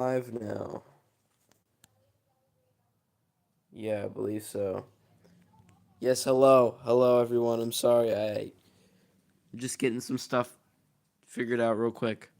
Live now. Yeah, I believe so. Yes, hello. Hello, everyone. I'm sorry. I'm just getting some stuff figured out real quick.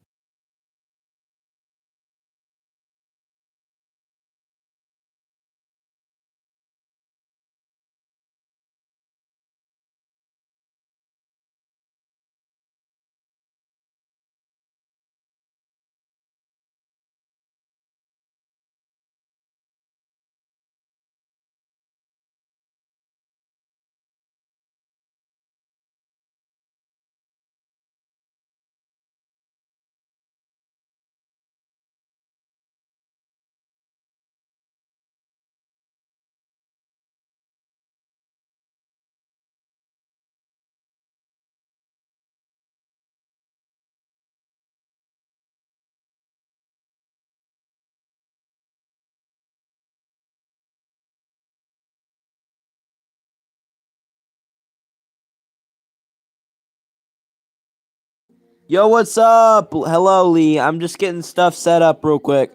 Yo, what's up? Hello, Lee. I'm just getting stuff set up real quick.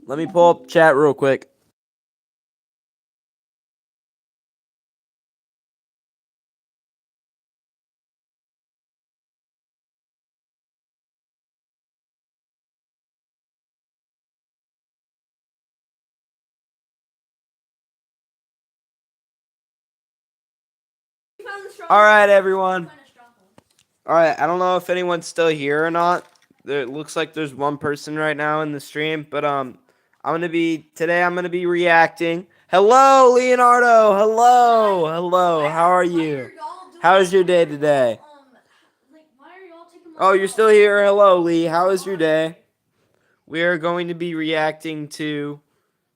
Let me pull up chat real quick. All right, everyone. All right, I don't know if anyone's still here or not. It looks like there's one person right now in the stream, but I'm gonna be reacting. Hello, Leonardo. Hello. How are you? How is your day today? Oh, you're still here. Hello, Lee. How is your day? We are going to be reacting to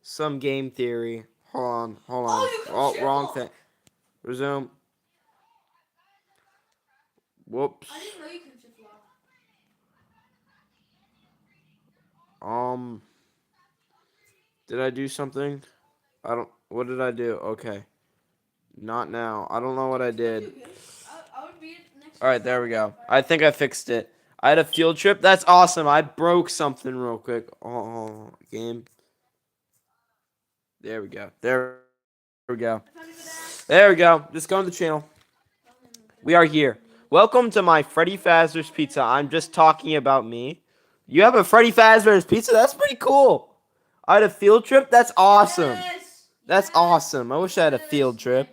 some game theory. Hold on. Oh, wrong thing. Resume. Whoops. Um, did I do something? I don't. What did I do? Okay. Not now. I don't know what I did. All right, there we go. I think I fixed it. I had a field trip. That's awesome. I broke something real quick. Oh, game. There we go. There we go. There we go. Just go to the channel. We are here. Welcome to my Freddy Fazbear's Pizza. I'm just talking about me. You have a Freddy Fazbear's Pizza? That's pretty cool. I had a field trip? That's awesome. That's awesome. I wish I had a field trip.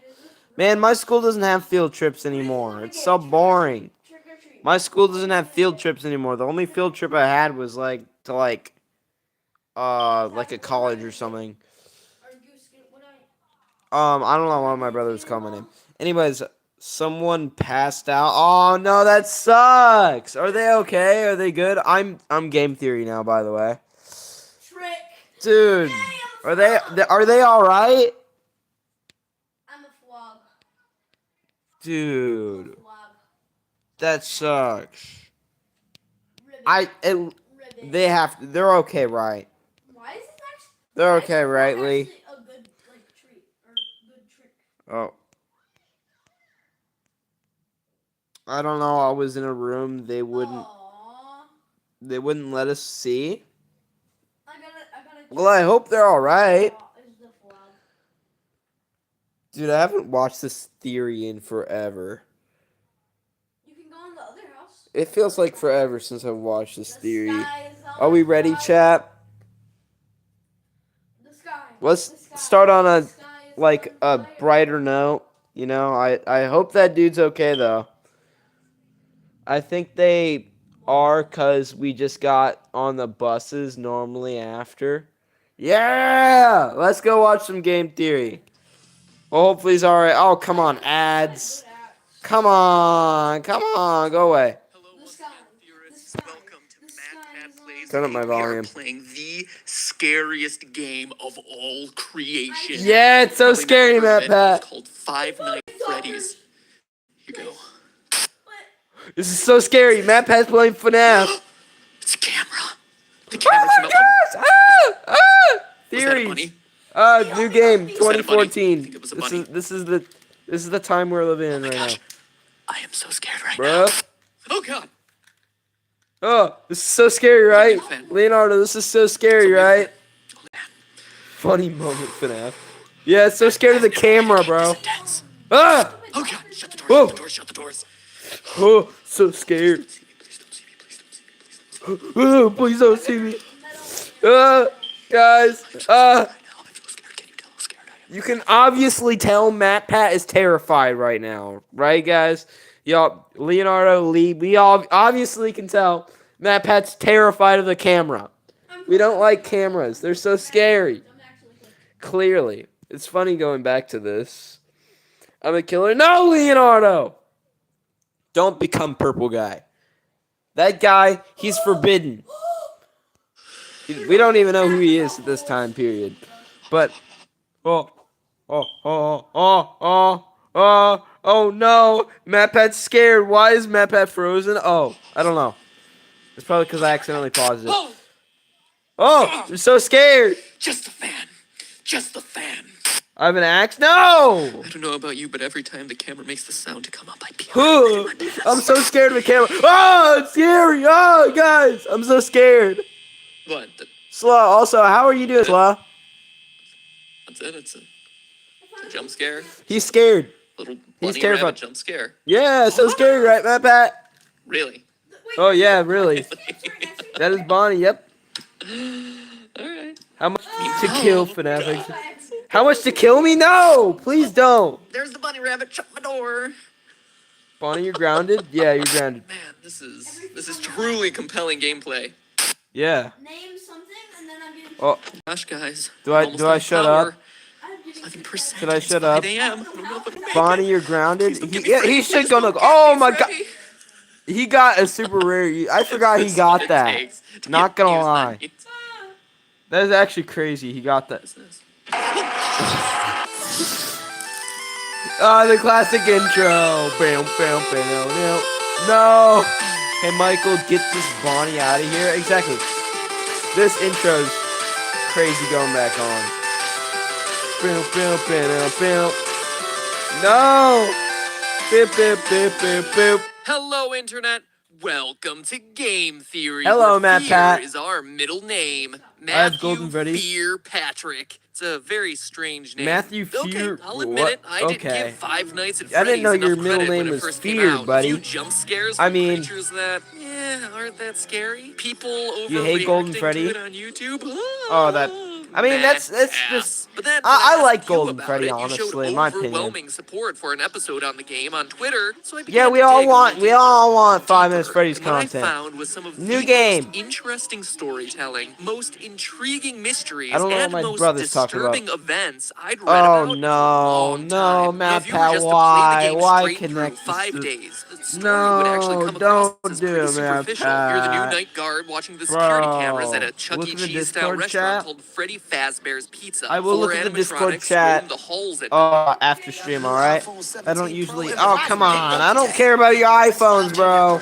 Man, my school doesn't have field trips anymore. It's so boring. My school doesn't have field trips anymore. The only field trip I had was like a college or something. I don't know why my brother's coming in. Anyways, someone passed out. Oh no, that sucks. Are they okay? Are they good? I'm game theory now, by the way. Dude, are they all right? Dude, that sucks. They're okay, right? They're okay, right, Lee? Oh, I don't know. I was in a room they wouldn't let us see. Well, I hope they're all right. Dude, I haven't watched this theory in forever. It feels like forever since I've watched this theory. Are we ready, chat? Let's start on a brighter note. You know, I hope that dude's okay though. I think they are because we just got on the buses normally after. Yeah! Let's go watch some game theory. Well, hopefully he's alright. Oh, come on, ads. Come on, go away. Turn up my volume. We are playing the scariest game of all creation. Yeah, it's so scary, Matt Pat. It's called Five Nights at Freddy's. Here you go. This is so scary. Matt Pat's playing FNaF. It's a camera. The Oh camera my gosh! Ah! Ah! bunny? New game, Was that a bunny? I 2014. think it was a bunny. This is the time we're living in Oh my right gosh. I am so scared right now, now. bruh. Oh god. Oh, this is so scary, right? fan. Leonardo, this is so scary, right? Funny moment, FNaF. Yeah, it's so scared of the camera, bro. Ah! Oh god, shut the doors, Whoa. shut the doors, shut the doors. Oh, so scared. Please don't see me, please don't see me, please don't see me. Oh, please don't see me. Guys. I feel scared. Can you tell how scared I am? You can obviously tell Matt Pat is terrified right now, right, guys? Y'all, Leonardo, Lee, we all obviously can tell Matt Pat's terrified of the camera. We don't like cameras. They're so scary. Clearly. It's funny going back to this. I'm a killer. No, Leonardo! Don't become purple guy. That guy, he's forbidden. We don't even know who he is at this time period. But, oh no. Matt Pat's scared. Why is Matt Pat frozen? Oh, I don't know. It's probably because I accidentally paused it. Oh, I'm so scared. Just the fan. Just the fan. I have an axe? No! I don't know about you, but every time the camera makes the sound to come up, I pee. I'm so scared of the camera. Oh, it's scary. Oh, guys, I'm so scared. What? Slaw, also, how are you doing, Slaw? That's it. It's a jump scare. He's scared. Little He's bunny terrified. rabbit jump scare. Yeah, so scary, right, Matt Pat? Really? Oh, yeah, really. That is Bonnie, yep. Alright. How much to kill FNaF? How much to kill me? No! Please don't. There's the bunny rabbit. Shut my door. Bonnie, you're grounded? Yeah, you're grounded. Man, this is truly compelling gameplay. Yeah. Name something and then I'm getting. Oh, Gosh, guys. Do I- almost do I at shut power. up? 11%. Should I It's shut 5 up? a.m. I don't know if I can make Bonnie, it. you're grounded. Please don't He, get me yeah, Freddy. he should Please go don't look. get Oh me my god. Freddy. He got a super rare. I forgot he This is got what it that. takes to Not get gonna views on lie. YouTube. That is actually crazy. He got that. What's this? The classic intro. Bam, bam, bam, no. No. Hey, Michael, get this Bonnie out of here. Exactly. This intro's crazy going back on. Bam, bam, bam, bam. No. Bip, bip, bip, bip, bip. Hello, Internet. Welcome to Game Theory. Hello, where Matt Fear Pat. is our middle name. I have Matthew Golden Freddy. Fear Patrick. It's a very strange name. Matthew Fear- Okay, I'll admit what? it. I didn't Okay. give Five Nights at I Freddy's didn't know your enough middle credit when name it was first came Fear, out. buddy. A few jump scares I from mean- creatures that, aren't that scary. People overreacting You hate Golden Freddy? to it on YouTube. Oh, that. I mean, that's Matt just. ass. But then I when like asked you Golden about Freddy, it, you honestly, showed in my opinion. overwhelming support for an episode on the game on Twitter. So I began Yeah, we to all dig a want. little We deeper. all want 5 Minutes Deeper. Freddy's And what content. I found was some of New the game. most interesting storytelling, most intriguing mysteries, I don't know what and my most brother's talking about. disturbing events I'd read Oh about in a no, long no, time. Matt If you were Pat, just to play why? the game Why straight through connect this 5 to- days, the story would actually No, come across don't as do pretty it, Matt superficial. You're the new Pat. night guard watching the security cameras at a Bro, Chuck look E. in the Cheese style Discord restaurant chat. called Freddy Fazbear's Pizza. I will look 4 at the Discord animatronics chat. roam the halls at night. After stream, alright? I don't usually. Oh, come on. I don't care about your iPhones, bro.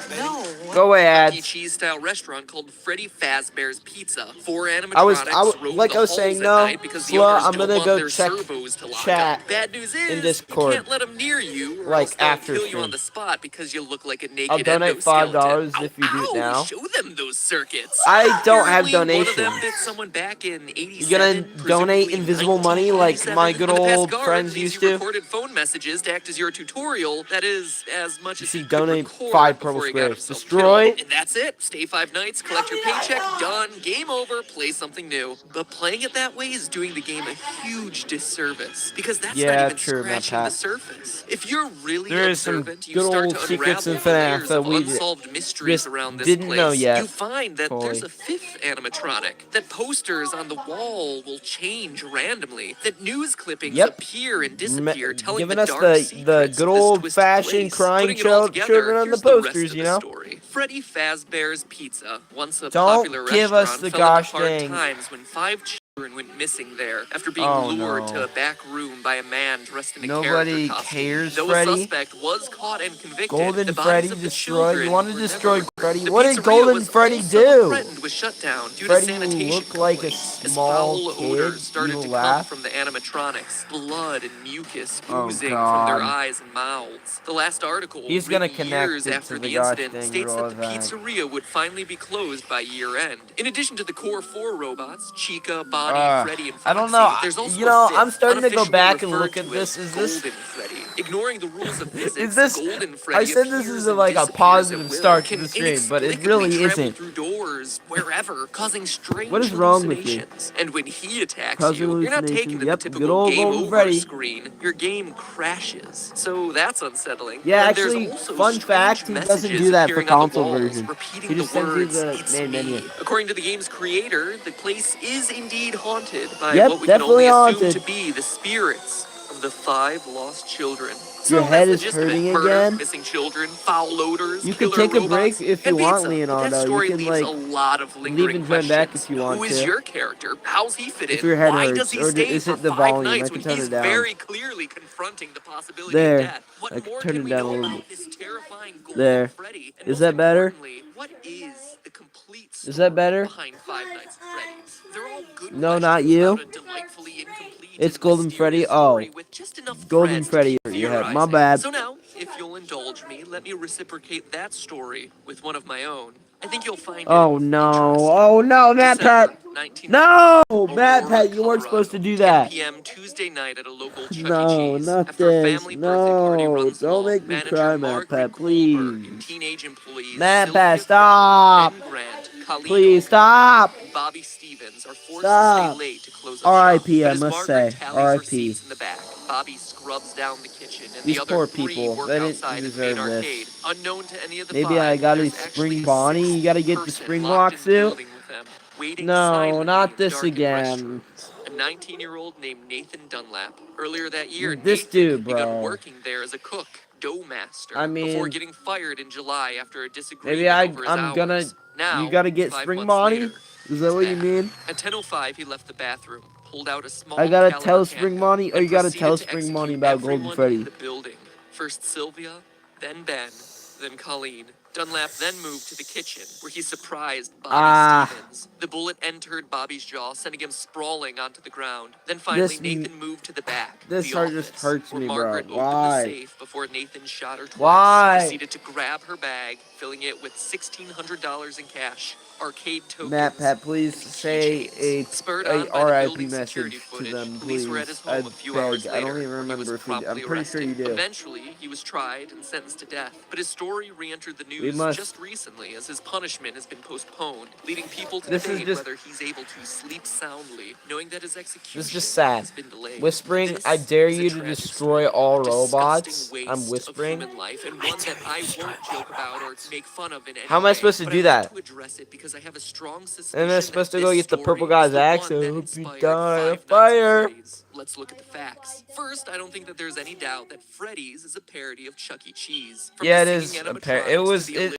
Go away, Chuck E. ads. Cheese style restaurant called Freddy Fazbear's Pizza. 4 animatronics I was roam like the I was halls saying, at no. night because the Slow, owners I'm don't gonna want go their check servos to lock chat up. Bad news is in Discord. you can't let them near you, or Like, else they'll after kill you stream. on the spot because you look like a naked I'll donate $5 endoskeleton. if you do it Ow, now. show them those circuits. I don't have Apparently, one of them donations. bit someone back in 87, You gonna donate presumably invisible money like 1987. my good When the past old guard friends leaves used you to? recorded phone messages to act as your tutorial. That is as much You as should he could donate record 5 before purple he got squares. himself Destroy. killed. And that's it. Stay 5 nights, collect your paycheck, done, game over, play something new. But playing it that way is doing the game a huge disservice because that's Yeah, not even true, Matt scratching the Pat. surface. If you're really There is some observant, you good start old to secrets in unravel the FNaF layers that of we unsolved mysteries just around this didn't place. know yet. You find that Fully. there's a 5th animatronic, that posters on the wall will change randomly, that news clippings Yep. appear and disappear, telling giving the us dark the secrets good of this old-fashioned twisted place. crying Putting it all together, children on the here's the rest posters, of you the know? story. Freddy Fazbear's Pizza, once a Don't popular give us restaurant, the fell into gosh hard dang times when 5 went missing there after being Oh lured to no. a back room by a man dressed in a character Nobody costume. cares, Though a Freddy. suspect was caught and convicted, Golden the bodies Freddy of the destroy. You children want to were destroy never recovered. Freddy? The What did pizzeria Golden was Freddy also do? threatened with shutdown due to Freddy, you sanitation look like a complaints, as small foul kid. odors started You to come laugh. from the animatronics, blood and mucus Oh oozing from their God. eyes and mouths. The last article, He's gonna written connect years it to after the the gosh incident, dang states girl that the event. pizzeria would finally be closed by year end. In addition to the core 4 robots, Chica, Bonnie, Freddy, and I don't Foxy, know. there's also You a know, I'm fifth, starting to go unofficially back and referred look at to this. as Is this? Golden Freddy. Ignoring the rules of Is physics, this? Golden I Freddy said this appears is and like a disappears at positive will, start to can the stream, but it inexplicably really travel isn't. through doors, wherever, causing What strange is wrong with you? hallucinations. And when he attacks Causing you, you're not taken hallucinations. to the Yep, good typical old game Golden over Freddy. screen. Your game crashes. So that's unsettling. Yeah, And there's actually, also fun strange fact, he doesn't messages do that for appearing on the console walls, version. He repeating the just sends you words, the "It's main menu. me." According to the game's creator, the place is indeed haunted by Yep, what we can definitely only assume to haunted. be the spirits of the 5 lost children. Your So that's head the is gist of it. hurting Murder, again. missing children, foul odors, You could killer take a break robots, if you and want, pizza. But that Leonardo. You story can leaves a like lot of leave lingering and join back questions. if you want Who is to. your character? How's he fit If in? your head Why does hurts, he or stay is for it the 5 volume? I nights can when turn he's it down. very clearly confronting the possibility of There. death? I What can more turn can it we down a know little about bit. this terrifying Golden There. Freddy? And Is most that better? importantly, what is the complete Is that story better? behind Five Nights at Freddy's? They're all good No, not questions about you. a delightfully incomplete It's and Golden Freddy. mysterious Oh, story with just enough Golden threads to Freddy keep hurt your head. My theorizing. bad. So now, if you'll indulge me, let me reciprocate that story with one of my own. I think you'll find it Oh no. interesting. Oh no, Matt December Pat. 19. No, Matt Aurora, Pat. You weren't supposed Colorado. to do 10 that. p.m. Tuesday night at a local Chuck E. No, Cheese. not After a this. family birthday party No, runs don't long, make me manager cry, Matt Margaret Pat. Kohlberg and Please. teenage employees Matt Pat, Sylvia Crow, stop. Ben Grant, Colleen Please Ogle, stop. and Bobby Stevens are forced to stay Stop. late to close up shop. R.I.P. But I as must Margaret say. tallies her R.I.P. seats in the back, Bobby scrubs down the kitchen, and the These other poor 3 people. work They didn't outside in the main deserve arcade. this. Unknown to any of the Maybe I 5, got a there's actually spring a Bonnie. You 6th gotta get the person spring locked lock in the suit. building with them, waiting No, silently not in this darkened again. restrooms. A 19-year-old named Nathan Dunlap. Earlier that year, This Nathan dude, had begun bro. working there as a cook, dough master, I before mean, getting fired in July after a maybe disagreement over his I'm gonna. hours. You Now, gotta get 5 spring months Bonnie? later, Is that he's what you back. mean? At 10:05, he left the bathroom, pulled out a I small gotta caliber tell Spring handgun, Bonnie, or and you gotta proceeded tell to Spring Bonnie execute about Golden everyone in Freddy. the building. First Sylvia, then Ben, then Colleen. Dunlap then moved to the kitchen, where he surprised Bobby Ah, Stevens. The bullet entered Bobby's jaw, sending him sprawling onto the ground. Then finally, this Nathan moved to the back, this the heart just office, hurts where me, bro. Margaret opened the Why? safe before Nathan shot her twice. Why? Proceeded to grab her bag, filling it with $1,600 in cash, arcade Matt tokens, Pat, please and say keychains. Spurred a on by the RIP building security message to footage, them, police were at his please. I home a few hours beg. I don't later, even where he was remember if we. I'm promptly pretty sure arrested. you do. Eventually, he was tried and sentenced to death, but his story re-entered the We news must. just recently as his punishment has been postponed, leading people to This is debate just. whether he's able to sleep soundly, knowing that his execution This is just sad. has been delayed. Whispering, I This dare is a you to tragic destroy story, all a disgusting robots. I'm waste of whispering. human life, and I one dare that you I to destroy won't all joke about or robots. make fun of in any How am I way, supposed to but do I want that? to address it because I have a strong And I'm suspicion supposed that to go this get the purple story is guy's the axe. one I that hope you inspired die in a Five Nights at fire. Freddy's. Let's look at the facts. First, I don't think that there's any doubt that Freddy's is a parody of Chuck E. Cheese. From Yeah, the it singing is a pair. It animatronics to was. the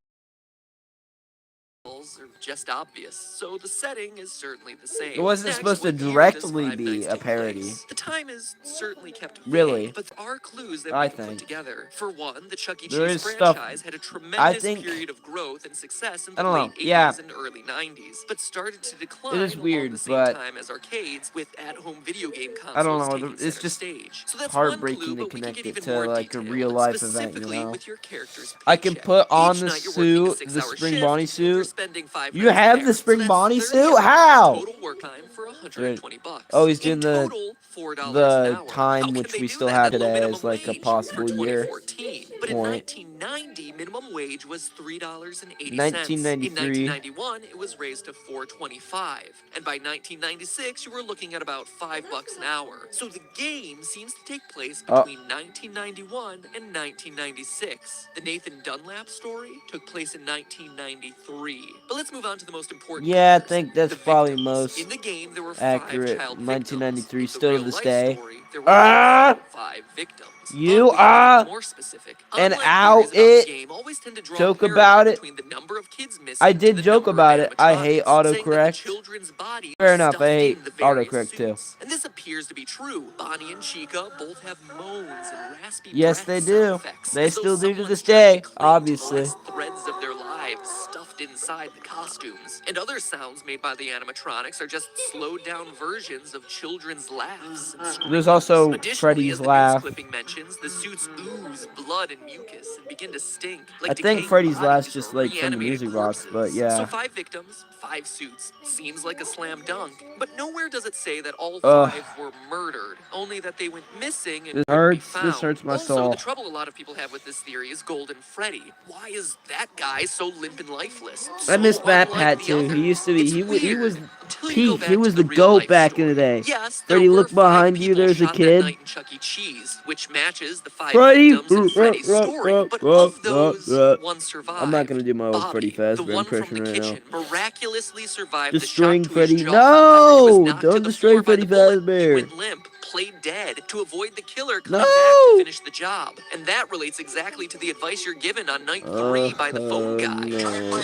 are just obvious, so the setting is certainly the same. It wasn't Next, supposed to what year does directly Five be Nights a take parody. place? The time is certainly kept vague, Really, but there are clues that I we can put think together. For one, the Chuck E. there Cheese is stuff. franchise had a I tremendous think. period of growth and success in I the don't late know. Yeah, 80s and early 90s, but started to it decline is along the weird, same but time as arcades, with at-home video game I don't consoles know. taking It's center just stage. So that's one clue, heartbreaking to but we can connect get it even to more like a real detailed, life event. You specifically know. with your character's I can paycheck. put on Each the night you're working a suit, the 6-hour Spring shift, Bonnie and you're suit. spending 5 You nights have there. the So Spring that's Bonnie 30 suit? hours of How? total work time for Right. $120. Oh, he's In doing total, $4 an the hour. How time can which they we do still that have at low today minimum as like a wage for possible year 2014? But in point. 1990, minimum wage was $3.80. In 1993. 1991, it was raised to $4.25, and by 1996, you were looking at about $5 an hour. So the game seems to take place Oh, between 1991 and 1996. The Nathan Dunlap story took place in 1993. But let's move on to the most important yeah, I numbers. think that's The probably victims. In most the game, there were 5 accurate. child victims. 1993, In the still to real this life day. story, there were also Ah, 5 victims. But you we gotta be are more specific. an Online out theories about the it. game always tend to draw a Joke parallel about it. between the number of kids I missing to did the joke number of about it. I hate animatronics, saying that the autocorrect. children's bodies were Fair enough. I stuffed hate in the various autocorrect too. suits. And this appears to be true. Bonnie and Chica both have moans and raspy Yes, breath they sound do. effects, They as though still do to someone's this trying to day, cling to the obviously. last threads of their lives stuffed inside the costumes. And other sounds made by the animatronics are just slowed down versions of children's laughs and There's screams. also Additionally, Freddy's as the news laugh. clipping mentions, the suits ooze blood and mucus and begin to stink I like think decaying Freddy's laugh bodies just or like from the reanimated music box, but corpses. So yeah. 5 victims, 5 suits. Seems like a slam dunk. But nowhere does it say that all Ugh. 5 were murdered, only that they went missing and This couldn't be hurts. This found. hurts my Also, the soul. trouble a lot of people have with this theory is Golden Freddy. Why is that guy so limp and lifeless? I So miss Matt unlike Pat the too. others. He used to be. It's He was weird until you go peak. He back to was the the real goat life back in the story. day. Yes, there Freddy, were look 5 behind you. people There's a shot that kid. night in Chuck E. Cheese, which matches the 5 Freddy. victims in Freddy's story. But of those, one I'm not survived. gonna do my old Freddy Bobby, the Fazbear one from impression the right now. kitchen, miraculously survived the shock Destroying to his Freddy. jaw after he was No! knocked to Don't the destroy floor by Freddy the bullet. He Fazbear. went limp, played dead, to avoid the killer No! coming back to finish the job. And that relates exactly to the advice you're given on night 3 by the phone guy. No.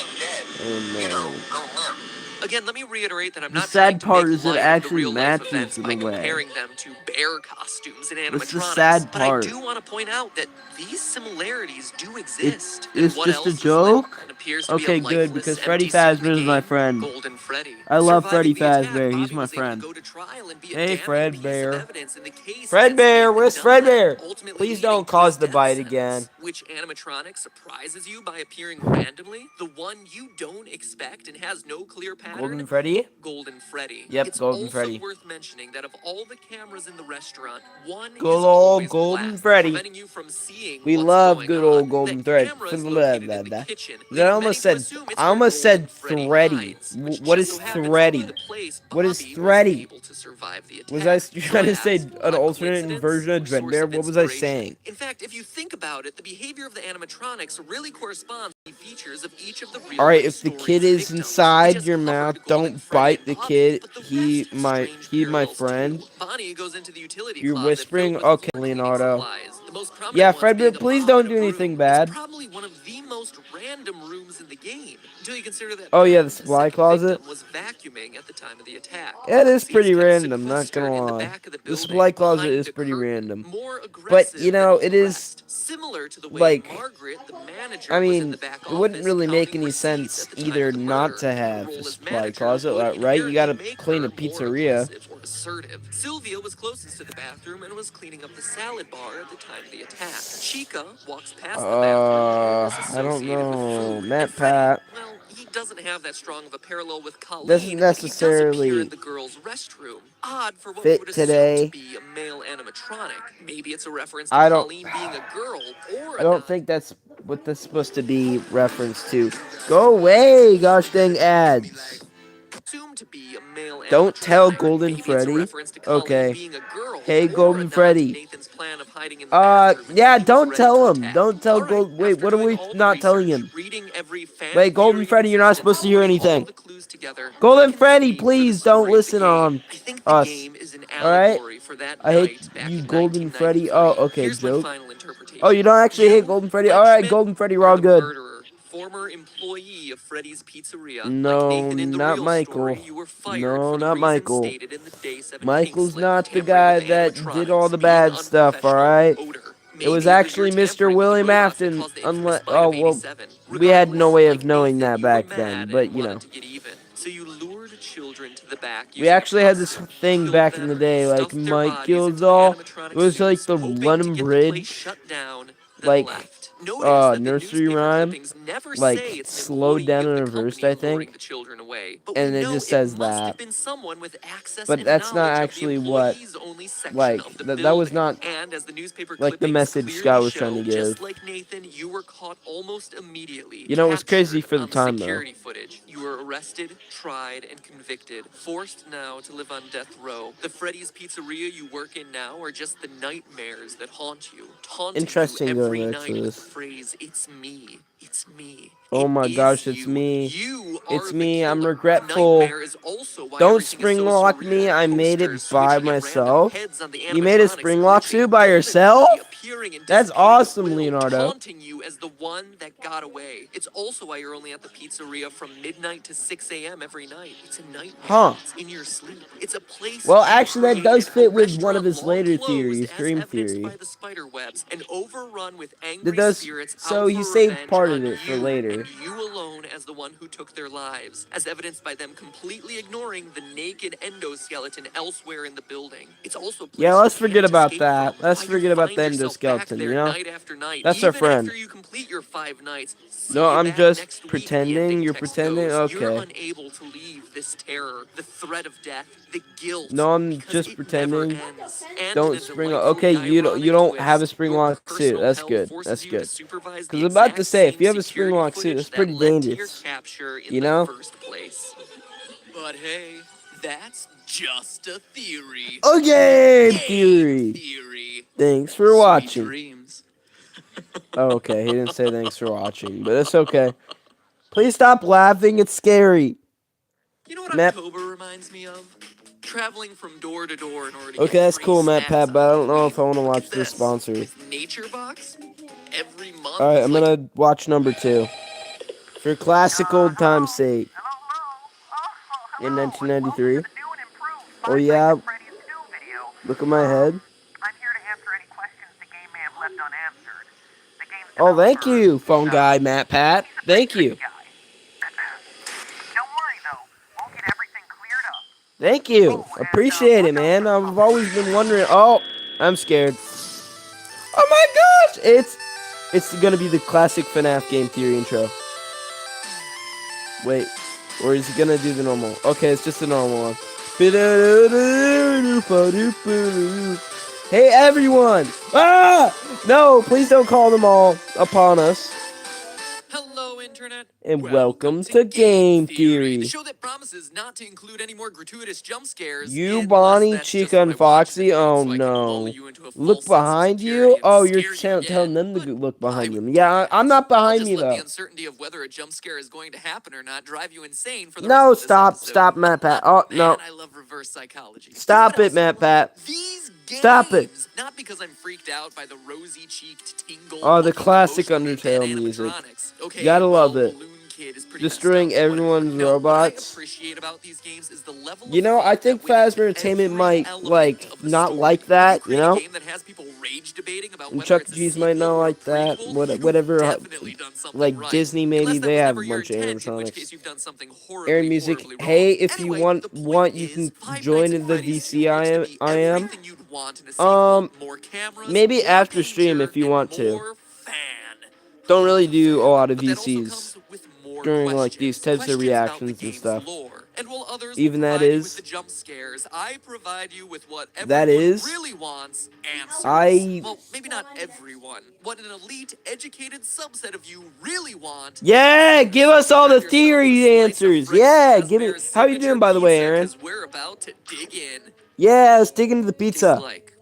Oh no. Again, let me reiterate that I'm The not trying sad to make part is it light of the actually real-life matches events in by a way. comparing them to bear costumes and That's the animatronics. sad But I part. do want to point out that these similarities do It exist. And is what just a else is limp joke? and appears to be a Okay, good, lifeless, because Freddy empty suit in the Fazbear is my game? friend. Golden Freddy. I love Freddy Surviving the attack, Fazbear. He's Bobby my was able to friend. go to trial and be a Hey, damning piece of Fredbear. evidence in the case against Fredbear, Nathan where's Dunn, Fredbear? ultimately Please leading don't to his cause the death bite sentence. again. Which animatronic surprises you by appearing randomly? The one you don't expect and has no clear pattern? Golden Freddy? Golden Freddy. Yep, It's Golden also Freddy. worth mentioning that of all the cameras in the restaurant, one Good is old always Golden black, Freddy. preventing you from seeing We what's love going good on. old Golden That Thread. camera is located in the kitchen, I leading many almost to said. assume it's I where almost Golden said Freddy Thready. hides, which What just is so happens to be Thready? the place What is Bobby was Thready? able to survive the Was I attack. trying to say ask, an by alternate coincidence version of or source Dreadbear? of What was I inspiration? saying? In fact, if you think about it, the behavior of the animatronics really corresponds to the features of each of the Alright, real-life if the story's kid is victims. We inside just your covered mouth, Golden don't Freddy bite and the Bobby, kid. but the He rest have my strange he my parallels friend. too. Bonnie goes into the utility You're closet filled whispering? with Okay, floor cleaning Leonardo. supplies. The most Yeah, prominent ones being Fredbear, a please mop don't and a do anything broom. It's bad. probably one of the most random rooms in the game, until you consider that Oh yeah, the Boone, the supply second closet. victim, was vacuuming at the time of the attack. It is See, he's pretty kept random, not sequestered gonna in the lie. back of the The building, supply closet behind is a pretty curtain, random. more But, aggressive you than know, all it the is, rest. Similar to the way like, Margaret, the manager, I was in mean, the back it wouldn't office really make counting any receipts sense at the time either of the not murder. to Her have a role as supply manager closet, would right? You inherently gotta make clean her a more pizzeria. aggressive or assertive. Sylvia was closest to the bathroom and was cleaning up the salad bar at the time of the attack. Chica walks past the bathroom and is I don't associated with know. food. And Matt Freddy, Pat well, he doesn't have that strong of a parallel with doesn't Colleen, but he does appear in necessarily the girls' restroom. Odd for what we fit would assume to today. be a male animatronic. Maybe it's a reference to I don't, Colleen being a girl, or I a don't nod. think that's what that's supposed to be reference to. Go away, gosh dang ads. Assumed to be a male Don't tell animatronic. Golden Maybe it's a Freddy. reference to Colleen Okay. being a girl, Hey, or a Golden nod to Freddy. Nathan's plan of hiding in the bathroom Yeah, until he was don't ready to tell him. attack. Don't tell All right, Gold. Wait, after what are doing we all the not telling research, him? reading every fan Wait, Golden theory Freddy, you're not subreddit, supposed to and hear putting all anything. the clues together, I Golden can Freddy, see for the please don't story of the listen game. on I think the us. game is an Alright? allegory for that I hate night back you, in Golden Freddy. Oh, 1993. okay, Here's my joke. final interpretation. Oh, you don't actually hate You, Golden Freddy? Glenn Alright, Schmidt, Golden Freddy, we're are all the good. murderer, former employee of Freddy's Pizzeria. Like No, Nathan in the not real Michael. story, you were fired No, for the not reason Michael. stated in the Day 7 pink Michael's slip, not the tampering with guy that did all animatronics, the being bad stuff, unprofessional, alright? odor. It was Maybe it was your actually Mr. tampering with the William robot that Afton. caused the infamous bite Oh, of well, 87. we had no Regardless, way of like knowing Nathan, that you were back then, mad but and you wanted know. to get even. So you lured children to the back We using a actually had this costume, thing killed back in them, the day, like stuffed their Mike bodies into the Gildahl. It animatronic was like suits, the hoping to London get the place Bridge, shut down, then like, left. Notice that the nursery newspaper rhyme, clippings never like, say it's an slowed employee down of and the reversed, company I luring think. the children away, but we And it know just it says must that. have been someone with access But and that's not knowledge of the actually what, employees only section like, of the that was building. not, And as the newspaper like, the clippings message clearly Scott was trying show, to just give. like Nathan, you were caught almost immediately, You know, it was crazy captured for the on the time, though. security footage. You were arrested, tried, and convicted, forced now to live on death row. The Freddy's Pizzeria you work in now are just the nightmares that haunt you, taunting you Interesting every going back to night with the this. phrase, "It's me, it's me, Oh it my is gosh, it's you, me. you are It's the me, I'm killer." The regretful. nightmare is also why Don't everything is spring so lock me, surreal. I made it Posters by switching at random, heads on the You made a animatronics Springlock glitching suit by vividly, yourself? appearing and That's disappearing at awesome, will, Leonardo. taunting you as the one that got away. It's also why you're only at the pizzeria from midnight to 6 a.m. every night. It's a nightmare. Huh. It's in your sleep. It's a place Well, you actually, that does created, fit a with one of restaurant his long later closed, theories, as dream evidenced theory. by the spider webs, and overrun with That angry does. spirits So out he for saved revenge part on of it for you, later. and you alone as the one who took their lives, as evidenced by them completely ignoring the naked endoskeleton elsewhere in the building. It's also a Yeah, place let's you forget can't about escape that. from. Let's Why you forget about find the yourself back endoskeleton, there you know? night after night, That's our even friend. after you complete your 5 nights. See No, you I'm back just next week, the pretending. ending You're text pretending? goes. You're Okay. unable to leave this terror, the threat of death, the guilt, No, I'm because just it never pretending. ends. And in Don't a spring. delightfully Okay, you ironic don't have a twist, spring your lock suit. personal That's hell good. forces That's you to good. supervise Because the I'm about to exact say, if same you have a spring security lock suit, footage that's that pretty led to your dangerous. capture in You the know? first place. But hey, that's just a theory. Okay, Game theory. theory. Thanks for Sweet watching. dreams. Oh, okay, he didn't say thanks for watching, but it's okay. Please stop laughing. It's scary. You know what Matt. October reminds me of? Traveling from door to door in order to Okay, get that's free cool, Matt snacks Pat, on but I don't know Halloween. if I want to Look watch at this this. sponsor. With Nature Box, every month Alright, is I'm like gonna watch number 2. For classic old time's sake. In 1993. Oh yeah. Look at my head. Oh, thank you, phone guy, Matt Pat. Thank you. Thank you. Appreciate it, man. I've always been wondering. Oh, I'm scared. Oh my gosh! It's gonna be the classic FNaF game theory intro. Wait, or is he gonna do the normal? Okay, it's just the normal one. Hey everyone! Ah! No, please don't call them all upon us. Hello, Internet. And welcome Welcome to to Game Game Theory, the Theory. show that promises not to include any more gratuitous jump scares, You, unless Bonnie, that's just Chica, what I and watch in the Foxy. feed Oh so I can lull no. you into a false Look sense of behind you. security and Oh, you're scare you telling again. them to But look I behind them. wouldn't do Yeah, that. I'm not I'll behind just me let the though. uncertainty of whether a jump scare is going to happen or not drive you insane for the rest No, of this stop, episode. stop, Matt Pat. Oh Man, no, I love reverse psychology. You know what stop it, else I Matt love? Pat. These Stop it. games. Not because I'm freaked out by the rosy-cheeked, Oh, the tingle-looking, classic emotionally dead Undertale music. animatronics. Okay, Gotta well, love it. Balloon Kid is pretty messed up, Destroying so whatever. everyone's No, what I robots. appreciate about these games is the level of You know, I fun think that went into Phasma Entertainment every might, element like, of the not story. like If you that, you create a know? game that has people rage debating about And whether Chuck it's a G's might sequel not or a like that. prequel, you've Whatever, definitely done something like right. Disney Unless maybe, that they was have never a your bunch of intent, in which animatronics. case you've done something Aaron horribly, Music, horribly wrong. hey, if you Anyway, want, the point you is, can Five join Nights at in the Freddy's 2 VC looks to be I am. everything you'd want in a sequel. More cameras, Maybe more after stream danger, if you and want to. more fan. Don't Love really the do a fan. lot of But that also VCs comes with more during, like, these questions. types of Questions about the reactions and game's stuff. lore. And while others will Even that provide you with the is. jump scares, I provide you with what That everyone is. really wants, answers. I. Well, maybe not everyone. What an elite, educated subset of you really want. Yeah, give So us all grab the yourself a theory slice of answers. Freddy Yeah, give me. Fazbear's How you signature doing, by the way, pizza, Aaron? because we're about to dig in. Yeah, let's dig into the Tastes pizza. like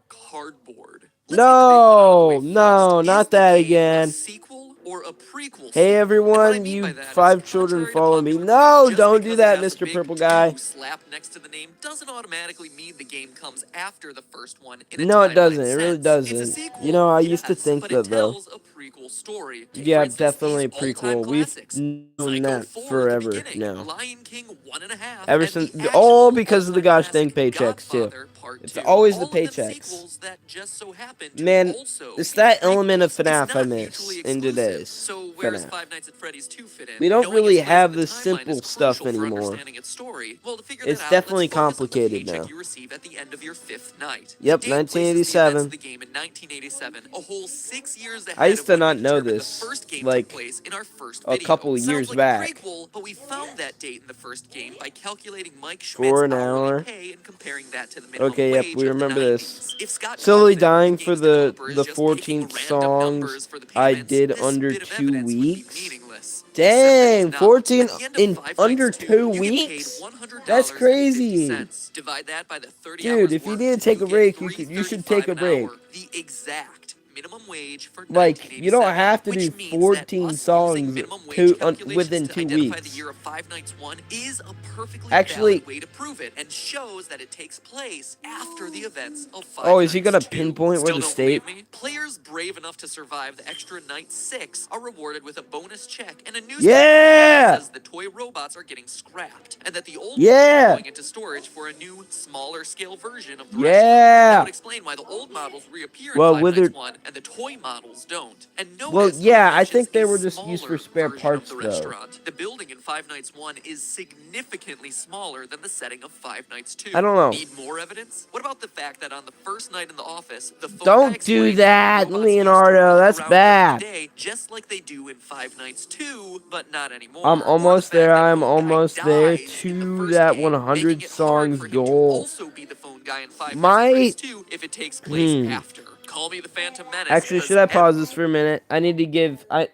cardboard. Let's get the big one out of the way No, first. no, Is not the that game a again. sequel or a prequel Hey sequel? And what I everyone, mean by you that is, 5 children contrary to follow me. popular belief, No, just don't do because it that, has a Mr. big Purple Guy. 2 slapped next to the name doesn't automatically mean the game comes after the first one in a No, it doesn't. timeline It really sense. It's a doesn't. You sequel, know, I used to yes, think but it that though. tells a prequel story. Take, for Yeah, instance, definitely these a all-time prequel. We've classics. known Psycho that 4 at the forever beginning, now. Lion King 1.5, Ever and since, the all actual because of the all-time gosh dang classic paychecks too. Godfather Part It's 2. always the All of them paychecks. sequels that just so happen to Man, also it's be that element of prequels. It's FNaF I not miss mutually in exclusive. today's So where does FNaF. Five Nights at Freddy's 2 fit in? We don't Knowing really its place in have the the timeline is simple stuff crucial for anymore. understanding its story. Well, to figure that It's out, let's definitely focus on the complicated paycheck now. you receive at the end of your 5th night. Yep, The date places the events of 1987. the game in 1987, a whole 6 years I ahead used of to when we not know determined the this, first game took like, place in our first a video. couple Sounds years like a back. prequel, but we found that date in the first game by calculating Mike For Schmidt's an hourly hour. pay and comparing that to the minimum Okay, yep, wage we of the remember this. 90s. If Scott Slowly Cawthon, the dying for game's developer, is the just picking 14th random songs numbers for the I payments, did this under bit of 2 evidence would be weeks. meaningless. Except that he's Dang, not. 14 At the end of in Five under Nights 2 you get paid weeks? That's crazy. $100.50. Divide that by the 30 Dude, hours if you worked, need to take you a get break, you should take $3.35 a an hour, break. the exact minimum wage for Like, you don't 1987, have to do which means that 14 us using songs minimum wage calculations within to 2 identify the weeks. year of Five Nights 1 is a perfectly Actually, valid way to prove it, and shows that it takes place after the events of oh, Five is he Nights gonna 2. pinpoint where Still the don't believe state? me? Players brave enough to survive the extra night 6 are rewarded with a bonus check and a newspaper that Yeah! says the toy robots are getting scrapped, and that the old ones are Yeah! going into storage for a new, smaller scale version of the restaurant. That Yeah! would explain why the old models reappear in Well, Five Nights Withered. 1 and the toy models don't. And Well, notice how it yeah, I mentions think they a were just used for smaller spare version of parts, the though. restaurant. The building in Five Nights 1 is significantly smaller than the setting of Five Nights 2. I don't know. Need more evidence? What about the fact that on the first night in the office, the phone guy Don't do explains that that, the robots Leonardo. used to That's walk around during the bad. day just like they do in Five Nights 2, but not anymore. I'm Or the almost there. fact that I'm phone guy almost there dies in the to first that game, making 100 it hard songs for him to goal. also be the phone guy in Five Nights at My. Freddy's 2 if it takes place after. Call me the Phantom Menace. Actually, should I pause this for a minute? I need to give. I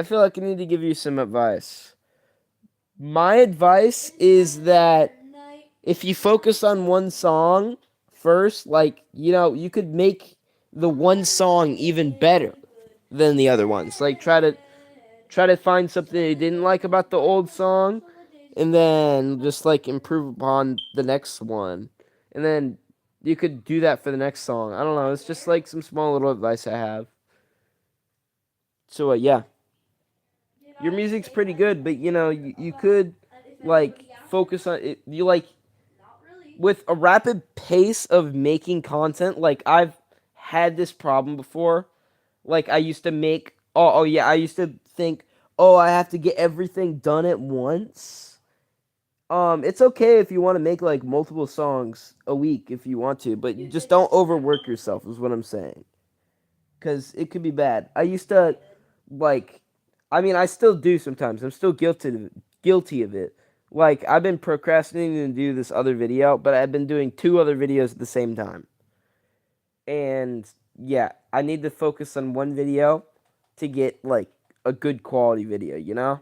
feel like I need to give you some advice. My advice is that if you focus on one song first, like, you could make the one song even better than the other ones. Like, try to find something you didn't like about the old song, and then just like improve upon the next one, and then you could do that for the next song. I don't know. It's just like some small little advice I have. So yeah, your music's pretty good, but you could like focus on it. You like with a rapid pace of making content. Like I've had this problem before. Like I used to make. Oh yeah, I used to think, oh, I have to get everything done at once. It's okay if you want to make like multiple songs a week if you want to, but you just don't overwork yourself. Is what I'm saying. Because it could be bad. I used to, like, I mean, I still do sometimes. I'm still guilty of it. Like, I've been procrastinating to do this other video, but I've been doing 2 other videos at the same time. And, yeah, I need to focus on one video to get, like, a good quality video, you know?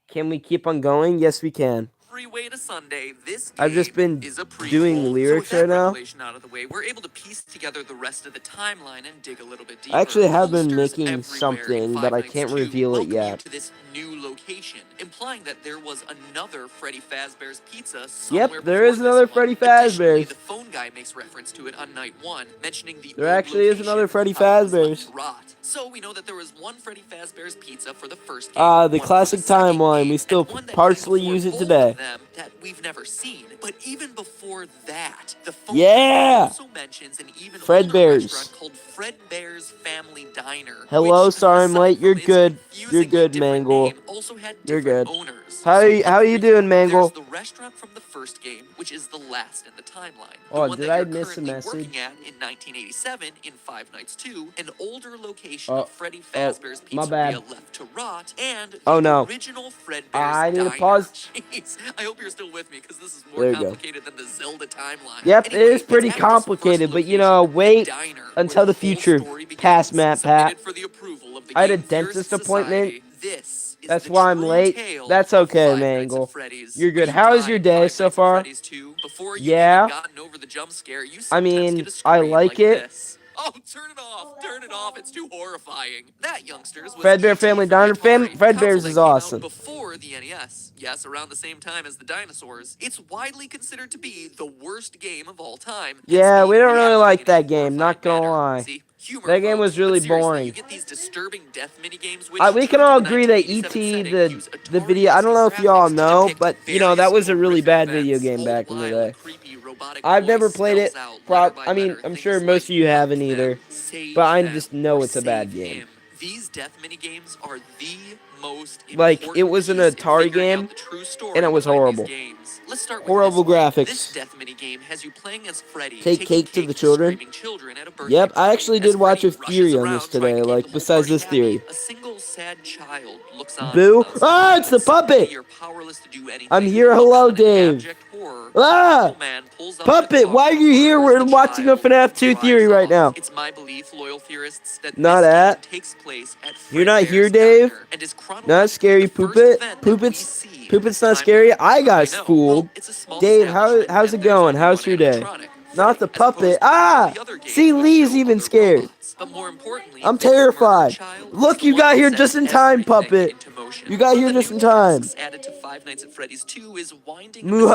Can we keep on going? Yes, we can. Freeway to Sunday, this game I've just been is a prequel. doing lyrics so with right that now. revelation out of the way, we're able to piece together the rest of the timeline and dig a little bit deeper. I actually have been Posters making everywhere in something, Five but I Nights can't 2 reveal it welcome you yet. to this new location, implying that there was another Freddy Fazbear's Pizza somewhere Yep, there before is another this one. Freddy Additionally, Fazbear's. the phone guy makes reference to it on night 1, mentioning the There old actually is location another Freddy how it was left Fazbear's. to rot. So we know that there was one Freddy Fazbear's Pizza for the first game, The one classic for the second timeline. game, We still and one that partially came use before it both today. of them that we've never seen. But even before that, the phone Yeah! also mentions an even older Fredbear's. restaurant called Fredbear's Family Diner. Hello, which, sorry I'm aside late. You're from its good. You're confusingly good, different Mangle. name, also had You're different good. owners. How So you let's doing, recap. Mangle? There's the restaurant from the first game, which is the last in the timeline. The Oh, one did that I you're miss a currently message? working at in 1987 in Five Nights 2, an older location Oh, of Freddy Fazbear's my bad. Pizzeria left to rot, and the Oh, no. original Fredbear's I need to Diner. pause. Jeez, I hope you're still with me because this is more There you go. complicated than the Zelda timeline. Yep, Anyway, it is pretty it's at this first complicated, but location, wait the diner, until where the whole future. story Past begins. Matt Pat. Submitted for the approval of the I had a Game Theorist dentist appointment. Society. This is That's the why I'm true late. tale That's of okay, Five Nights at Mangle. Freddy's. You're When good. you How is die your in day Five so Nights at far? Freddy's 2, before you've Yeah. even gotten over the jump scare, you I sometimes mean, get a I scream like it. this. Oh, turn it off! Turn it off! It's too horrifying. That, youngsters, was Fredbear E.T. Family for the Diner. Atari, the Fredbear's console is that came out awesome. before the NES. Yes, around the same time as the dinosaurs. It's widely considered to be the worst game of all time. Yeah, hence we the don't really like reacting in a that game, not horrified gonna manner. lie. See? Humor, That game folks. was really But seriously, boring. you get these disturbing death minigames which, We can true to all the agree that 1987 E.T. setting, use the Atari video. I don't know if ST y'all graphics to know, depict but that various was a really horrific bad video events, game all back in the while a day. creepy robotic I've voice never played it. spells out letter by letter I'm things sure most like, of you haven't "Help either, them, save but I them, just know or it's a bad save game. him." These death minigames are the most Like, important it was an piece in Atari figuring out game, the true story and it was behind these horrible. games. Let's start with Horrible this one. graphics. This death minigame has you playing as Freddy, Take taking cake to the to children. screaming children at a birthday Yep, I party. actually As did watch Freddy a rushes theory on this around trying today, to keep like, the whole besides party this theory. happy, a single sad child looks on Boo! with us. Ah, it's the Suddenly, puppet! you're powerless to do anything. I'm here, hello, In Dave. abject horror, Ah! the man pulls up to the Puppet, why are coffin, you here? murders We're the watching a child, FNaF and 2 drives theory right off. now. It's my belief, loyal theorists, that Not this at. game takes place at You're not Fredbear's here, Dave? Diner and is Not scary, the first Poopit. event that we Poopit's see. Poopit's not Time- scary. I got I know. fooled. Well, it's a small Dave, establishment, how's it and there's going? only How's one your day? animatronic. Not Freddy, the as puppet. opposed to all Ah! the other games See, which Lee's show even other scared. robots. But more importantly, I'm this murder terrified. child is Look, the you one got that here sets just in time, everything puppet. into motion. You got One of here the just new in time. tasks added to Five Nights at Freddy's 2 is winding a mysterious